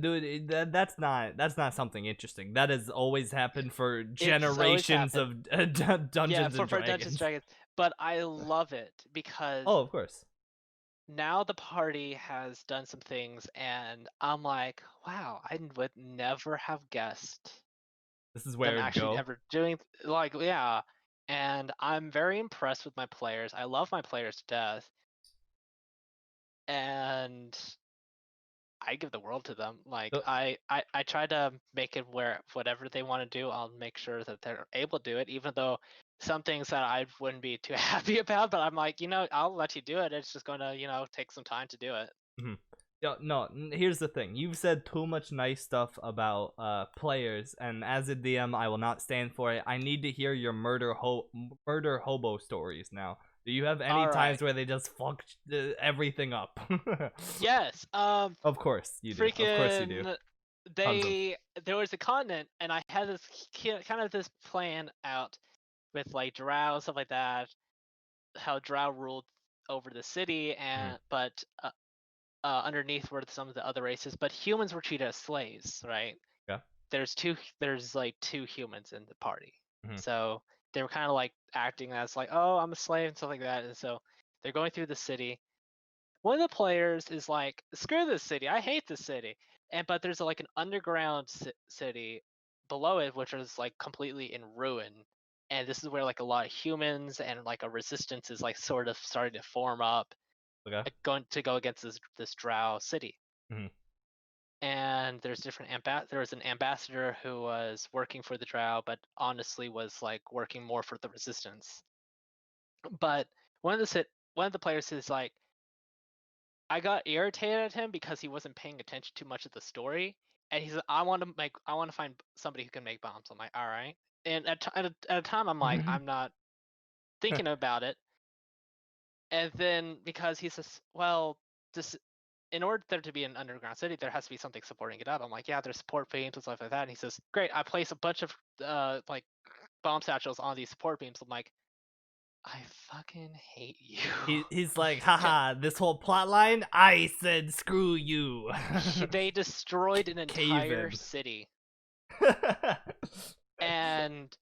Dude, that's not something interesting. That has always happened for It's always generations happened. of Dungeons and for Dungeons and Dragons. Dragons, but I love it because Oh, of course. now the party has done some things, and I'm like, wow, I would never have guessed This is them where it'd actually go. ever doing like yeah. And I'm very impressed with my players. I love my players to death, and I give the world to them. Like So, I try to make it where whatever they want to do, I'll make sure that they're able to do it, even though some things that I wouldn't be too happy about, but I'm like, I'll let you do it. It's just gonna, take some time to do it. mhm. Yeah, no, here's the thing. You've said too much nice stuff about players, and as a DM, I will not stand for it. I need to hear your murder hobo stories now. Do you have any All right. times where they just fucked everything up? Yes. Of course you do. Of course you do. Freaking there was a continent, and I had this kind of this plan out with like drow and stuff like that, how drow ruled over the city, and but underneath were some of the other races, but humans were treated as slaves, right? Yeah. There's like two humans in the party, Mhm. so they were kind of like acting as like, oh, I'm a slave and stuff like that, and so they're going through the city. One of the players is like, screw this city, I hate this city, but there's like an underground city below it, which is like completely in ruin, and this is where like a lot of humans and like a resistance is like sort of starting to form up, Okay. going to go against this drow city. Mhm. and there's different there was an ambassador who was working for the Drow, but honestly was like working more for the Resistance. But one of the players is like, I got irritated at him because he wasn't paying attention too much of the story, and he's like, I want to find somebody who can make bombs. I'm like, all right. And at a time, I'm like, I'm not thinking about it. And then because he says, well, this in order there to be an underground city, there has to be something supporting it up. I'm like, yeah, there's support beams and stuff like that. And he says, great, I place a bunch of like bomb satchels on these support beams. I'm like, I fucking hate you. He's like, haha, this whole plot line, I said screw you. They destroyed an entire Cave-in. city. And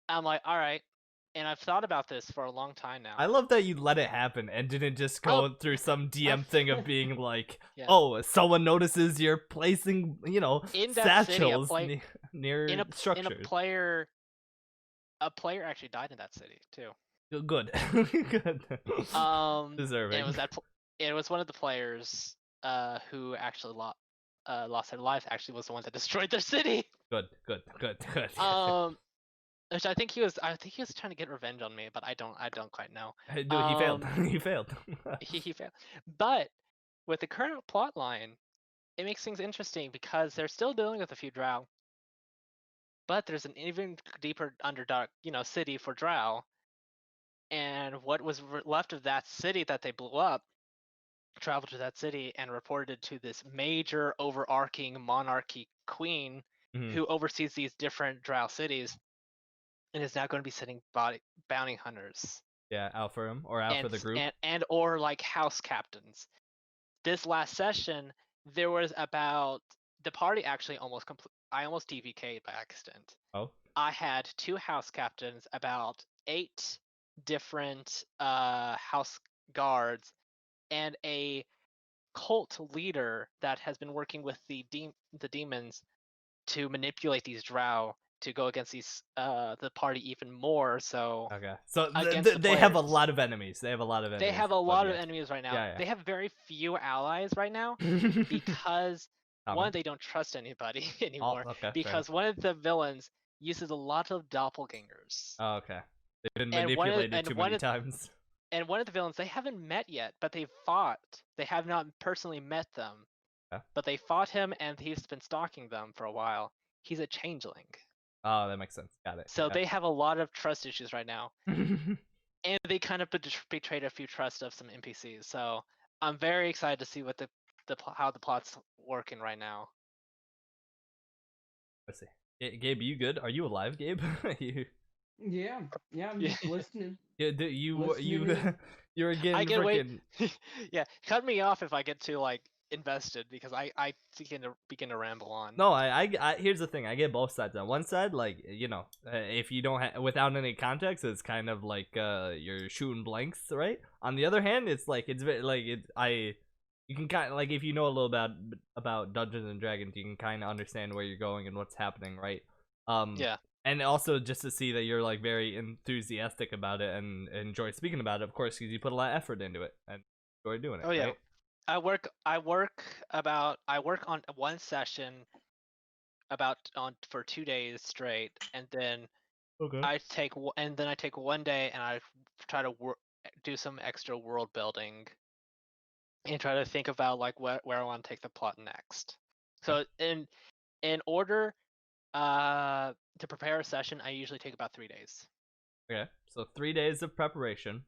I'm like, all right. And I've thought about this for a long time now. I love that you let it happen and didn't just go through some DM thing of being like, Yeah. oh, someone notices you're placing, you know, in that satchels city, near structures. A player actually died in that city too. Good. Good. Deserving. It was one of the players who actually lost their life. Actually, was the one that destroyed their city. Good. Which I think he was trying to get revenge on me, but I don't quite know. Dude, he failed. He failed. He failed. But with the current plot line, it makes things interesting because they're still dealing with a few Drow, but there's an even deeper underdark, city for Drow. And what was left of that city that they blew up traveled to that city and reported to this major overarching monarchy queen who oversees these different Drow cities, and is now going to be sending bounty hunters. Yeah, out for him or out for the group, and or like house captains. This last session, there was about the party actually almost complete. I almost DVK'd by accident. Oh. I had 2 house captains, about 8 different house guards, and a cult leader that has been working with the demons to manipulate these Drow to go against the party even more. So okay, so they have a lot of enemies. They have a lot of enemies. They have a lot of enemies right now. Yeah. They have very few allies right now because one, they don't trust anybody anymore. Okay, because one of the villains uses a lot of doppelgangers. Oh, okay. They've been manipulated too many times. And one of the villains they haven't met yet, but they've fought. They have not personally met them. Yeah. But they fought him, and he's been stalking them for a while. He's a changeling. Oh, that makes sense. Got it. So they have a lot of trust issues right now. And they kind of betrayed a few trust of some NPCs. So I'm very excited to see what how the plot's working right now. Let's see. Gabe, you good? Are you alive, Gabe? Yeah, I'm just listening. Yeah, you were getting I get freaking... Yeah, cut me off if I get too invested, because I begin to ramble on. No, I here's the thing. I get both sides. On one side, like, if you don't without any context, it's kind of like you're shooting blanks, right? On the other hand, it's like it's very like you can kind of like, if you know a little about Dungeons and Dragons, you can kind of understand where you're going and what's happening, right? Yeah. And also just to see that you're like very enthusiastic about it and enjoy speaking about it, of course, because you put a lot of effort into it and enjoy doing it. Oh yeah. Right? I work on one session for 2 days straight, and then I take 1 day and I try to do some extra world building and try to think about like where I want to take the plot next. So in order to prepare a session, I usually take about 3 days. Okay, so 3 days of preparation.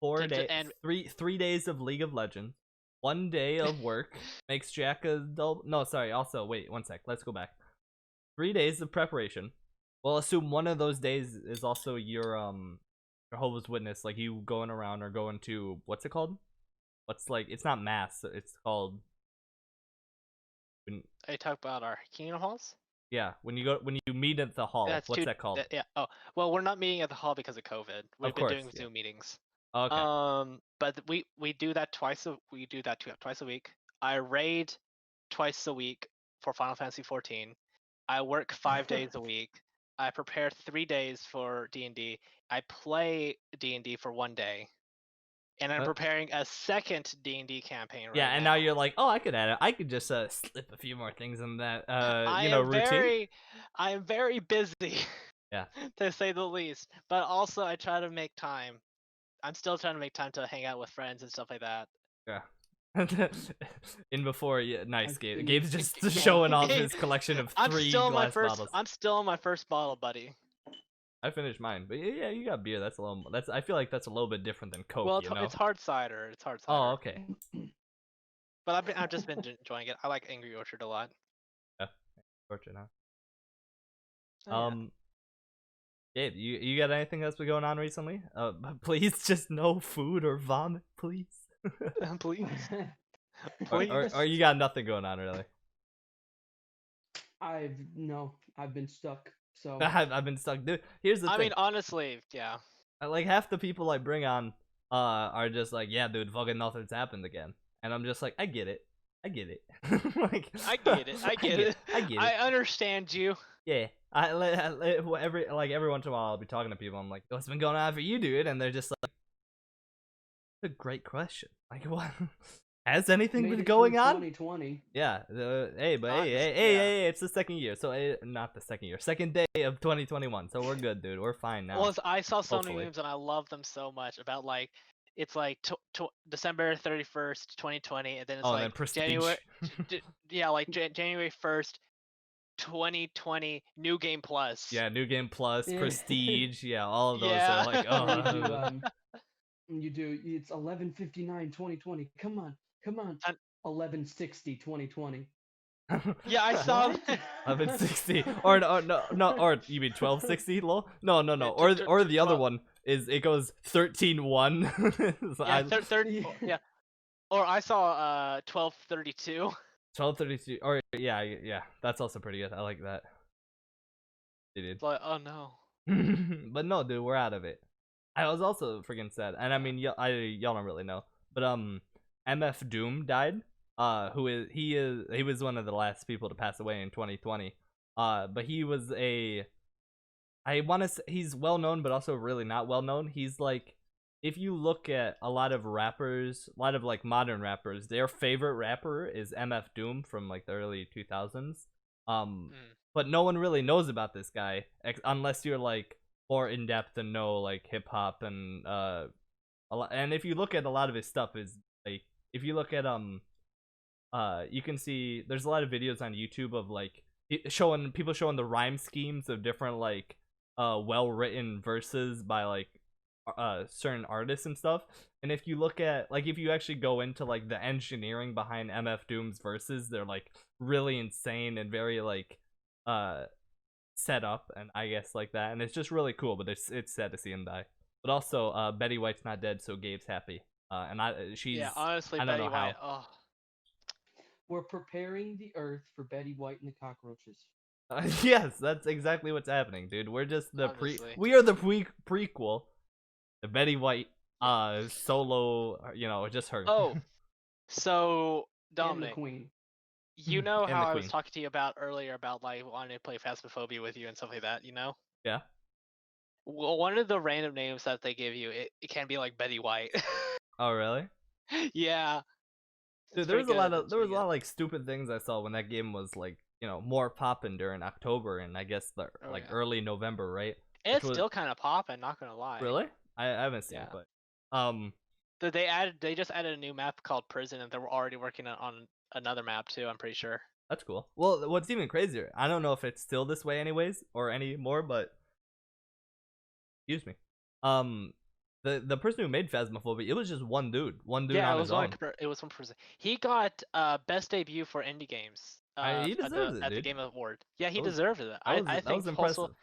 4 days, and 3 days of League of Legends, 1 day of work makes Jack a dull. No, sorry. Also, wait 1 sec. Let's go back. 3 days of preparation. We'll assume one of those days is also your Jehovah's Witness, like you going around or going to, what's it called? What's like, it's not mass. It's called. I talk about our Kingdom Halls. Yeah, when you meet at the hall. What's that called? Yeah. Oh, well, we're not meeting at the hall because of COVID. We've been doing Zoom meetings. Okay. But we do that twice a week. I raid twice a week for Final Fantasy 14. I work 5 days a week. I prepare 3 days for D&D. I play D&D for 1 day, and I'm preparing a second D&D campaign right yeah, and now you're like, oh, I could add it. I could just slip a few more things in that routine. I am very busy. Yeah. To say the least. But also I try to make time. I'm still trying to make time to hang out with friends and stuff like that. Yeah. In before, yeah, nice Gabe. finished- Gabe's just showing off his collection of three glass bottles. I'm still on my first bottle, buddy. I finished mine, but yeah, you got beer. That's a little. That's I feel like that's a little bit different than Coke. Well, it's hard cider. It's hard cider. Oh, okay. But I've just been enjoying it. I like Angry Orchard a lot. Yeah, Orchard now. Oh, yeah. Gabe, you got anything that's been going on recently? Please, just no food or vomit, please. Please. Or you got nothing going on really. I've been stuck. So I've been stuck, dude. Here's the thing. I mean, honestly, yeah. Like half the people I bring on are just like, yeah, dude, fucking nothing's happened again, and I'm just like, I get it. Like, I get it. I get it. I get it. I understand you. Yeah, every once in a while I'll be talking to people. I'm like, what's been going on for you, dude? And they're just like, a great question. Like, what? Has anything made been it going through on? 2020. Yeah. Hey, it's the second year. So not the second year, second day of 2021. So we're good, dude. We're fine now. Well, I saw so many Hopefully. memes and I love them so much about like it's like December 31st, 2020, and then it's then like Prestige. January. Yeah, like January 1st, 2020, New Game Plus. Yeah, New Game Plus, Yeah. Prestige. Yeah, all of those Yeah. are like, oh. You do. It's 11/59 2020. Come on. 11/60 2020. Yeah, I saw. 1160 or no, or you mean 1260 lol? No, or the other one is it goes 13-1. So Yeah, 30. Yeah, or I saw 1232. 1232 or yeah, that's also pretty good. I like that. Dude. Like, oh no. But no, dude, we're out of it. I was also freaking sad, and I mean, y'all don't really know, but MF Doom died. He was one of the last people to pass away in 2020. But he was he's well known, but also really not well known. He's like, if you look at a lot of rappers, a lot of like modern rappers, their favorite rapper is MF Doom from like the early 2000s. But no one really knows about this guy unless you're like more in depth and know like hip hop and a lot. And if you look at a lot of his stuff, is like if you look at you can see there's a lot of videos on YouTube of like showing the rhyme schemes of different like well written verses by like certain artists and stuff. And if you look at like if you actually go into like the engineering behind MF Doom's verses, they're like really insane and very like set up, and I guess like that, and it's just really cool. But it's sad to see him die. But also Betty White's not dead, so Gabe's happy. And she's honestly, I don't Betty know how. White. Oh. We're preparing the earth for Betty White and the cockroaches. Yes, that's exactly what's happening, dude. We're just the Obviously. we are the prequel. The Betty White solo, just her. Oh, so And the Dominic, Queen. you know And how the I was Queen. talking to you about earlier about like wanting to play Phasmophobia with you and stuff like that, you know? Yeah. Well, one of the random names that they give you, it can be like Betty White. Oh, really? Yeah. Dude, there was a lot of like stupid things I saw when that game was like, more popping during October and I guess early November, right? It's still kind of popping, not gonna lie. Really? I haven't seen it, but They just added a new map called Prison, and they were already working on another map too. I'm pretty sure. that's cool. Well, what's even crazier, I don't know if it's still this way anyways or anymore, but excuse me. The person who made Phasmophobia, it was just one dude Yeah, on his own. it was one person. He got best debut for indie games. He deserves it, at the dude. Game Award. Yeah, he That was- deserved it. That I was think impressive. also,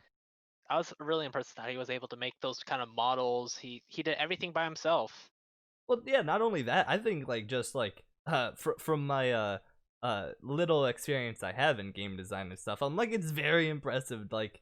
I was really impressed that he was able to make those kind of models. He did everything by himself. Well, yeah, not only that, I think like just like from my little experience I have in game design and stuff, I'm like it's very impressive, like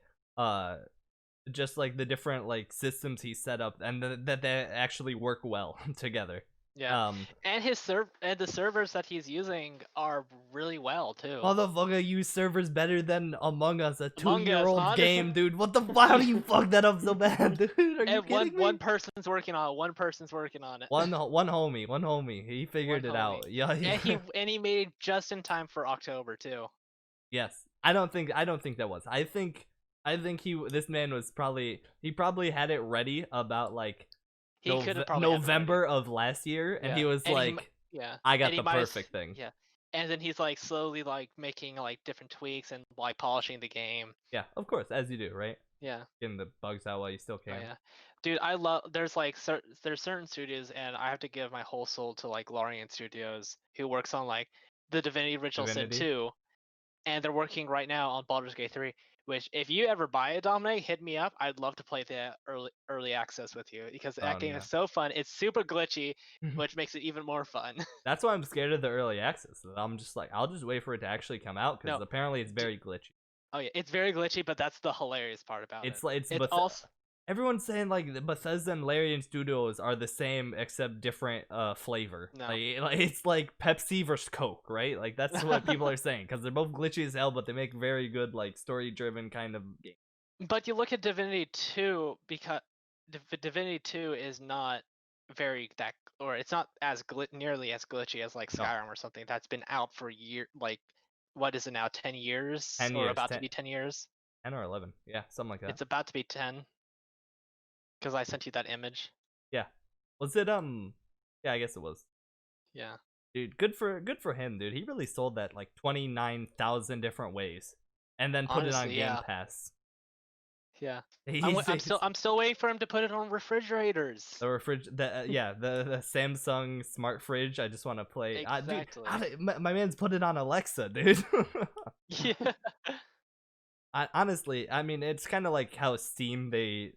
just like the different like systems he set up and that they actually work well together. Yeah. And the servers that he's using are really well too. Motherfucker use servers better than Among Us, a Among Us, 2-year-old game, dude. What the? How do you fuck that up so bad, dude? Are you And kidding me? one person's working on it. One person's working on it. One homie. He figured it out. Yeah. And he made it just in time for October too. Yes. I don't think that was. I think this man was probably had it ready about like November of last year, and he was I got the perfect thing. Yeah. And then he's like slowly like making like different tweaks and like polishing the game. Yeah, of course, as you do, right? Yeah. Getting the bugs out while you still can. Oh, yeah. Dude, I love there's certain studios, and I have to give my whole soul to like Larian Studios, who works on like the Divinity Original Sin 2, and they're working right now on Baldur's Gate 3, which if you ever buy it, Dominic, hit me up. I'd love to play the early access with you, because that game is so fun. It's super glitchy, which makes it even more fun. That's why I'm scared of the early access. I'm just like, I'll just wait for it to actually come out, because apparently it's very glitchy. Oh yeah, it's very glitchy, but that's the hilarious part about it. It's also everyone's saying like Bethesda and Larian Studios are the same except different flavor. No. Like it's like Pepsi versus Coke, right? Like that's what people are saying, because they're both glitchy as hell, but they make very good like story-driven kind of game. But you look at Divinity 2, because Divinity 2 is not it's not as nearly as glitchy as like Skyrim or something that's been out for like what is it now, 10 years? 10 or years, about to be 10 years? 10 or 11, yeah, something like that. It's about to be 10, because I sent you that image. Yeah. Was it yeah, I guess it was. Yeah. Dude, good for him, dude. He really sold that like 29,000 different ways, and then put it on Game Pass. Yeah. I'm still waiting for him to put it on refrigerators. The Samsung smart fridge. I just want to play. Exactly. Dude, my man's put it on Alexa, dude. Yeah. Honestly, I mean, it's kind of like how Steam they're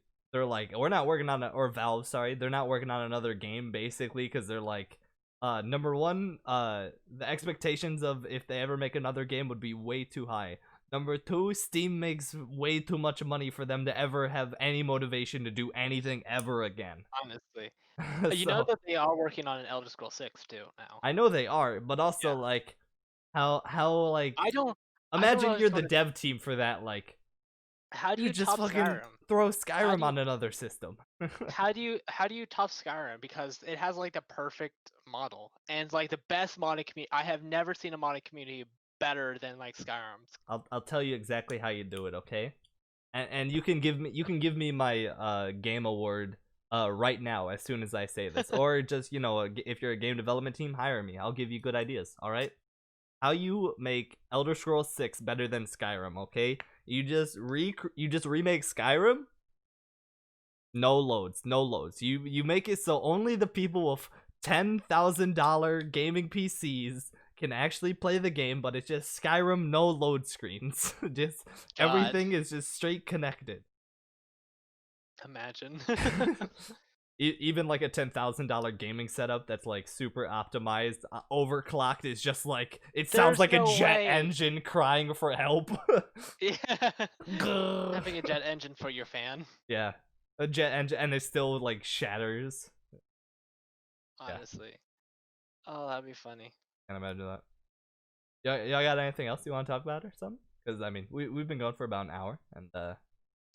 like, we're not working on or Valve, sorry, they're not working on another game, basically, because they're like, number one, the expectations of if they ever make another game would be way too high. Number two, Steam makes way too much money for them to ever have any motivation to do anything ever again. Honestly. You know that they are working on an Elder Scrolls 6 too now. I know they are, but also like how like imagine you're the dev team for that, like how do you just top fucking Skyrim? Throw Skyrim on another system. How do you top Skyrim, because it has like the perfect model and like the best modding community. I have never seen a modding community better than like Skyrim's. I'll tell you exactly how you do it, okay? And you can give me my game award right now as soon as I say this, or just if you're a game development team, hire me. I'll give you good ideas. All right? How you make Elder Scrolls 6 better than Skyrim? Okay, you just remake Skyrim. No loads. You make it so only the people with $10,000 gaming PCs can actually play the game, but it's just Skyrim, no load screens. Just everything is just straight connected. Imagine. Even like a $10,000 gaming setup that's like super optimized, overclocked is just like sounds like a jet engine crying for help. Yeah. Having a jet engine for your fan. Yeah, a jet engine, and it still like shatters. Honestly. Yeah. Oh, that'd be funny. Can't imagine that. Y'all got anything else you want to talk about or something? Because I mean, we've been going for about an hour, and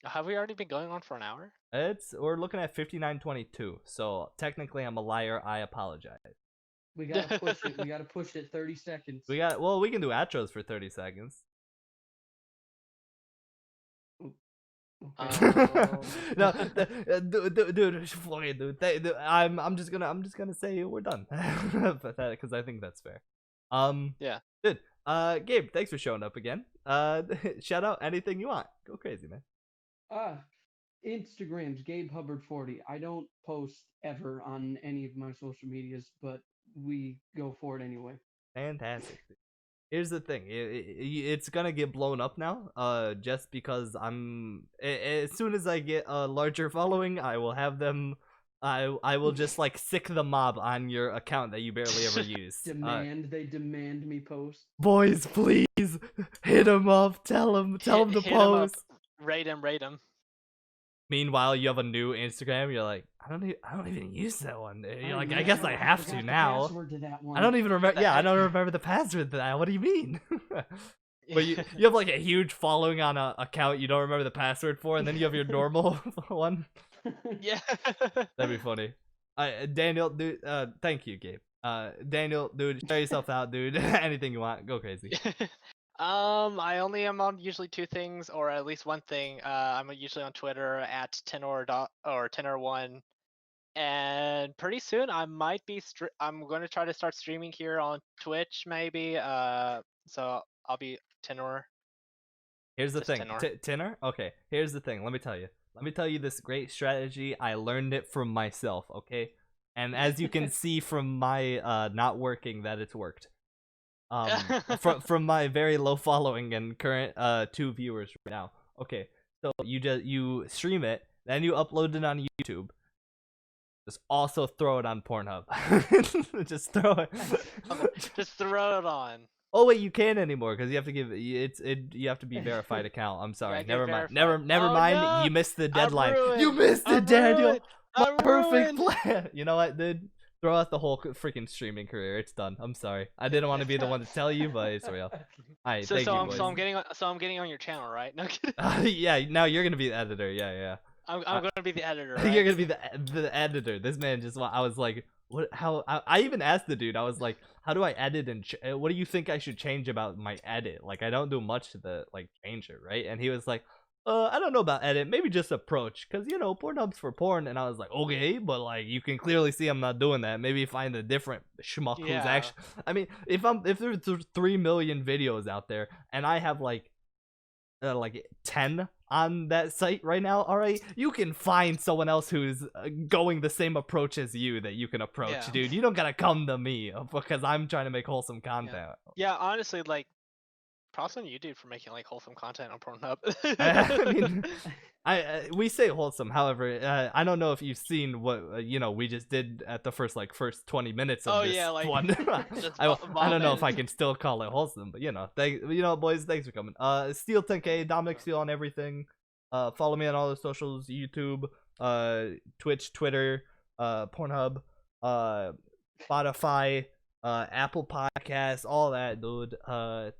have we already been going on for an hour? We're looking at 59:22. So technically, I'm a liar. I apologize. We gotta push it. We gotta push it 30 seconds. We can do outros for 30 seconds. No, dude, I'm just gonna say we're done, because I think that's fair. Yeah. Dude, Gabe, thanks for showing up again. Shout out anything you want. Go crazy, man. Instagram's Gabe Hubbard 40. I don't post ever on any of my social medias, but we go for it anyway. Fantastic. Here's the thing, it's gonna get blown up now, just because as soon as I get a larger following, I will have them, I will just like sick the mob on your account that you barely ever use. They demand me post. Boys, please, hit him up, tell him to post. Rate him. Meanwhile, you have a new Instagram. You're like, I don't even use that one. You're like, I guess I have to now. To that one. I don't even remember. Yeah, I don't remember the password to that. What do you mean? But you have like a huge following on a account you don't remember the password for, and then you have your normal one. Yeah. That'd be funny. Daniel, dude. Thank you, Gabe. Daniel, dude, show yourself out, dude. Anything you want, go crazy. I only am on usually 2 things, or at least 1 thing. I'm usually on Twitter at Tinnor or Tinnor1, and pretty soon I might be. I'm going to try to start streaming here on Twitch, maybe. So I'll be Tinnor. Here's the Just thing, Tinnor. Tinnor. Okay, here's the thing. Let me tell you. Let me tell you this great strategy. I learned it from myself. Okay, and as you can see from my not working, that it's worked. From my very low following and current 2 viewers right now. Okay, so you stream it, then you upload it on YouTube. Just also throw it on PornHub. Just throw it. Just throw it on. Oh wait, you can't anymore because you have to give you have to be verified account. I'm sorry. Yeah, Never mind. verified. Never mind. No! You missed the deadline. ruined. You missed it, I'm Daniel. ruined. My I'm perfect ruined. plan. You know what, dude? Throw out the whole freaking streaming career. It's done. I'm sorry. I didn't want to be the one to tell you, but it's real. Alright, thank you, boys. So I'm getting on your channel, right? No kidding. Yeah, now you're gonna be the editor. Yeah. I'm gonna be the editor. Right? You're gonna be the editor. This man just. I was like, what? How? I even asked the dude. I was like, how do I edit and what do you think I should change about my edit? Like, I don't do much to the change it, right? And he was like, I don't know about edit. Maybe just approach, cause Pornhub's for porn. And I was like, okay, but like you can clearly see I'm not doing that. Maybe find a different schmuck who's actually. I mean, if there's 3 million videos out there and I have like 10 on that site right now, all right, you can find someone else who's going the same approach as you that you can approach, dude. You don't gotta come to me because I'm trying to make wholesome content. Yeah, honestly, like, props on you, dude, for making like wholesome content on Pornhub. I mean, we say wholesome. However, I don't know if you've seen what we just did at the first 20 minutes of this one. I don't know if I can still call it wholesome, but boys, thanks for coming. Steel 10K, Dominic Steel on everything. Follow me on all the socials: YouTube, Twitch, Twitter, Pornhub, Spotify, Apple Podcasts, all that, dude.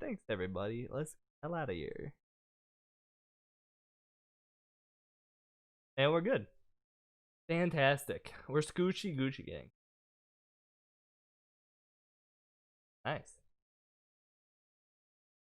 Thanks everybody. Let's get the hell out of here. And we're good. Fantastic. We're Scoochie Gucci Gang. Nice.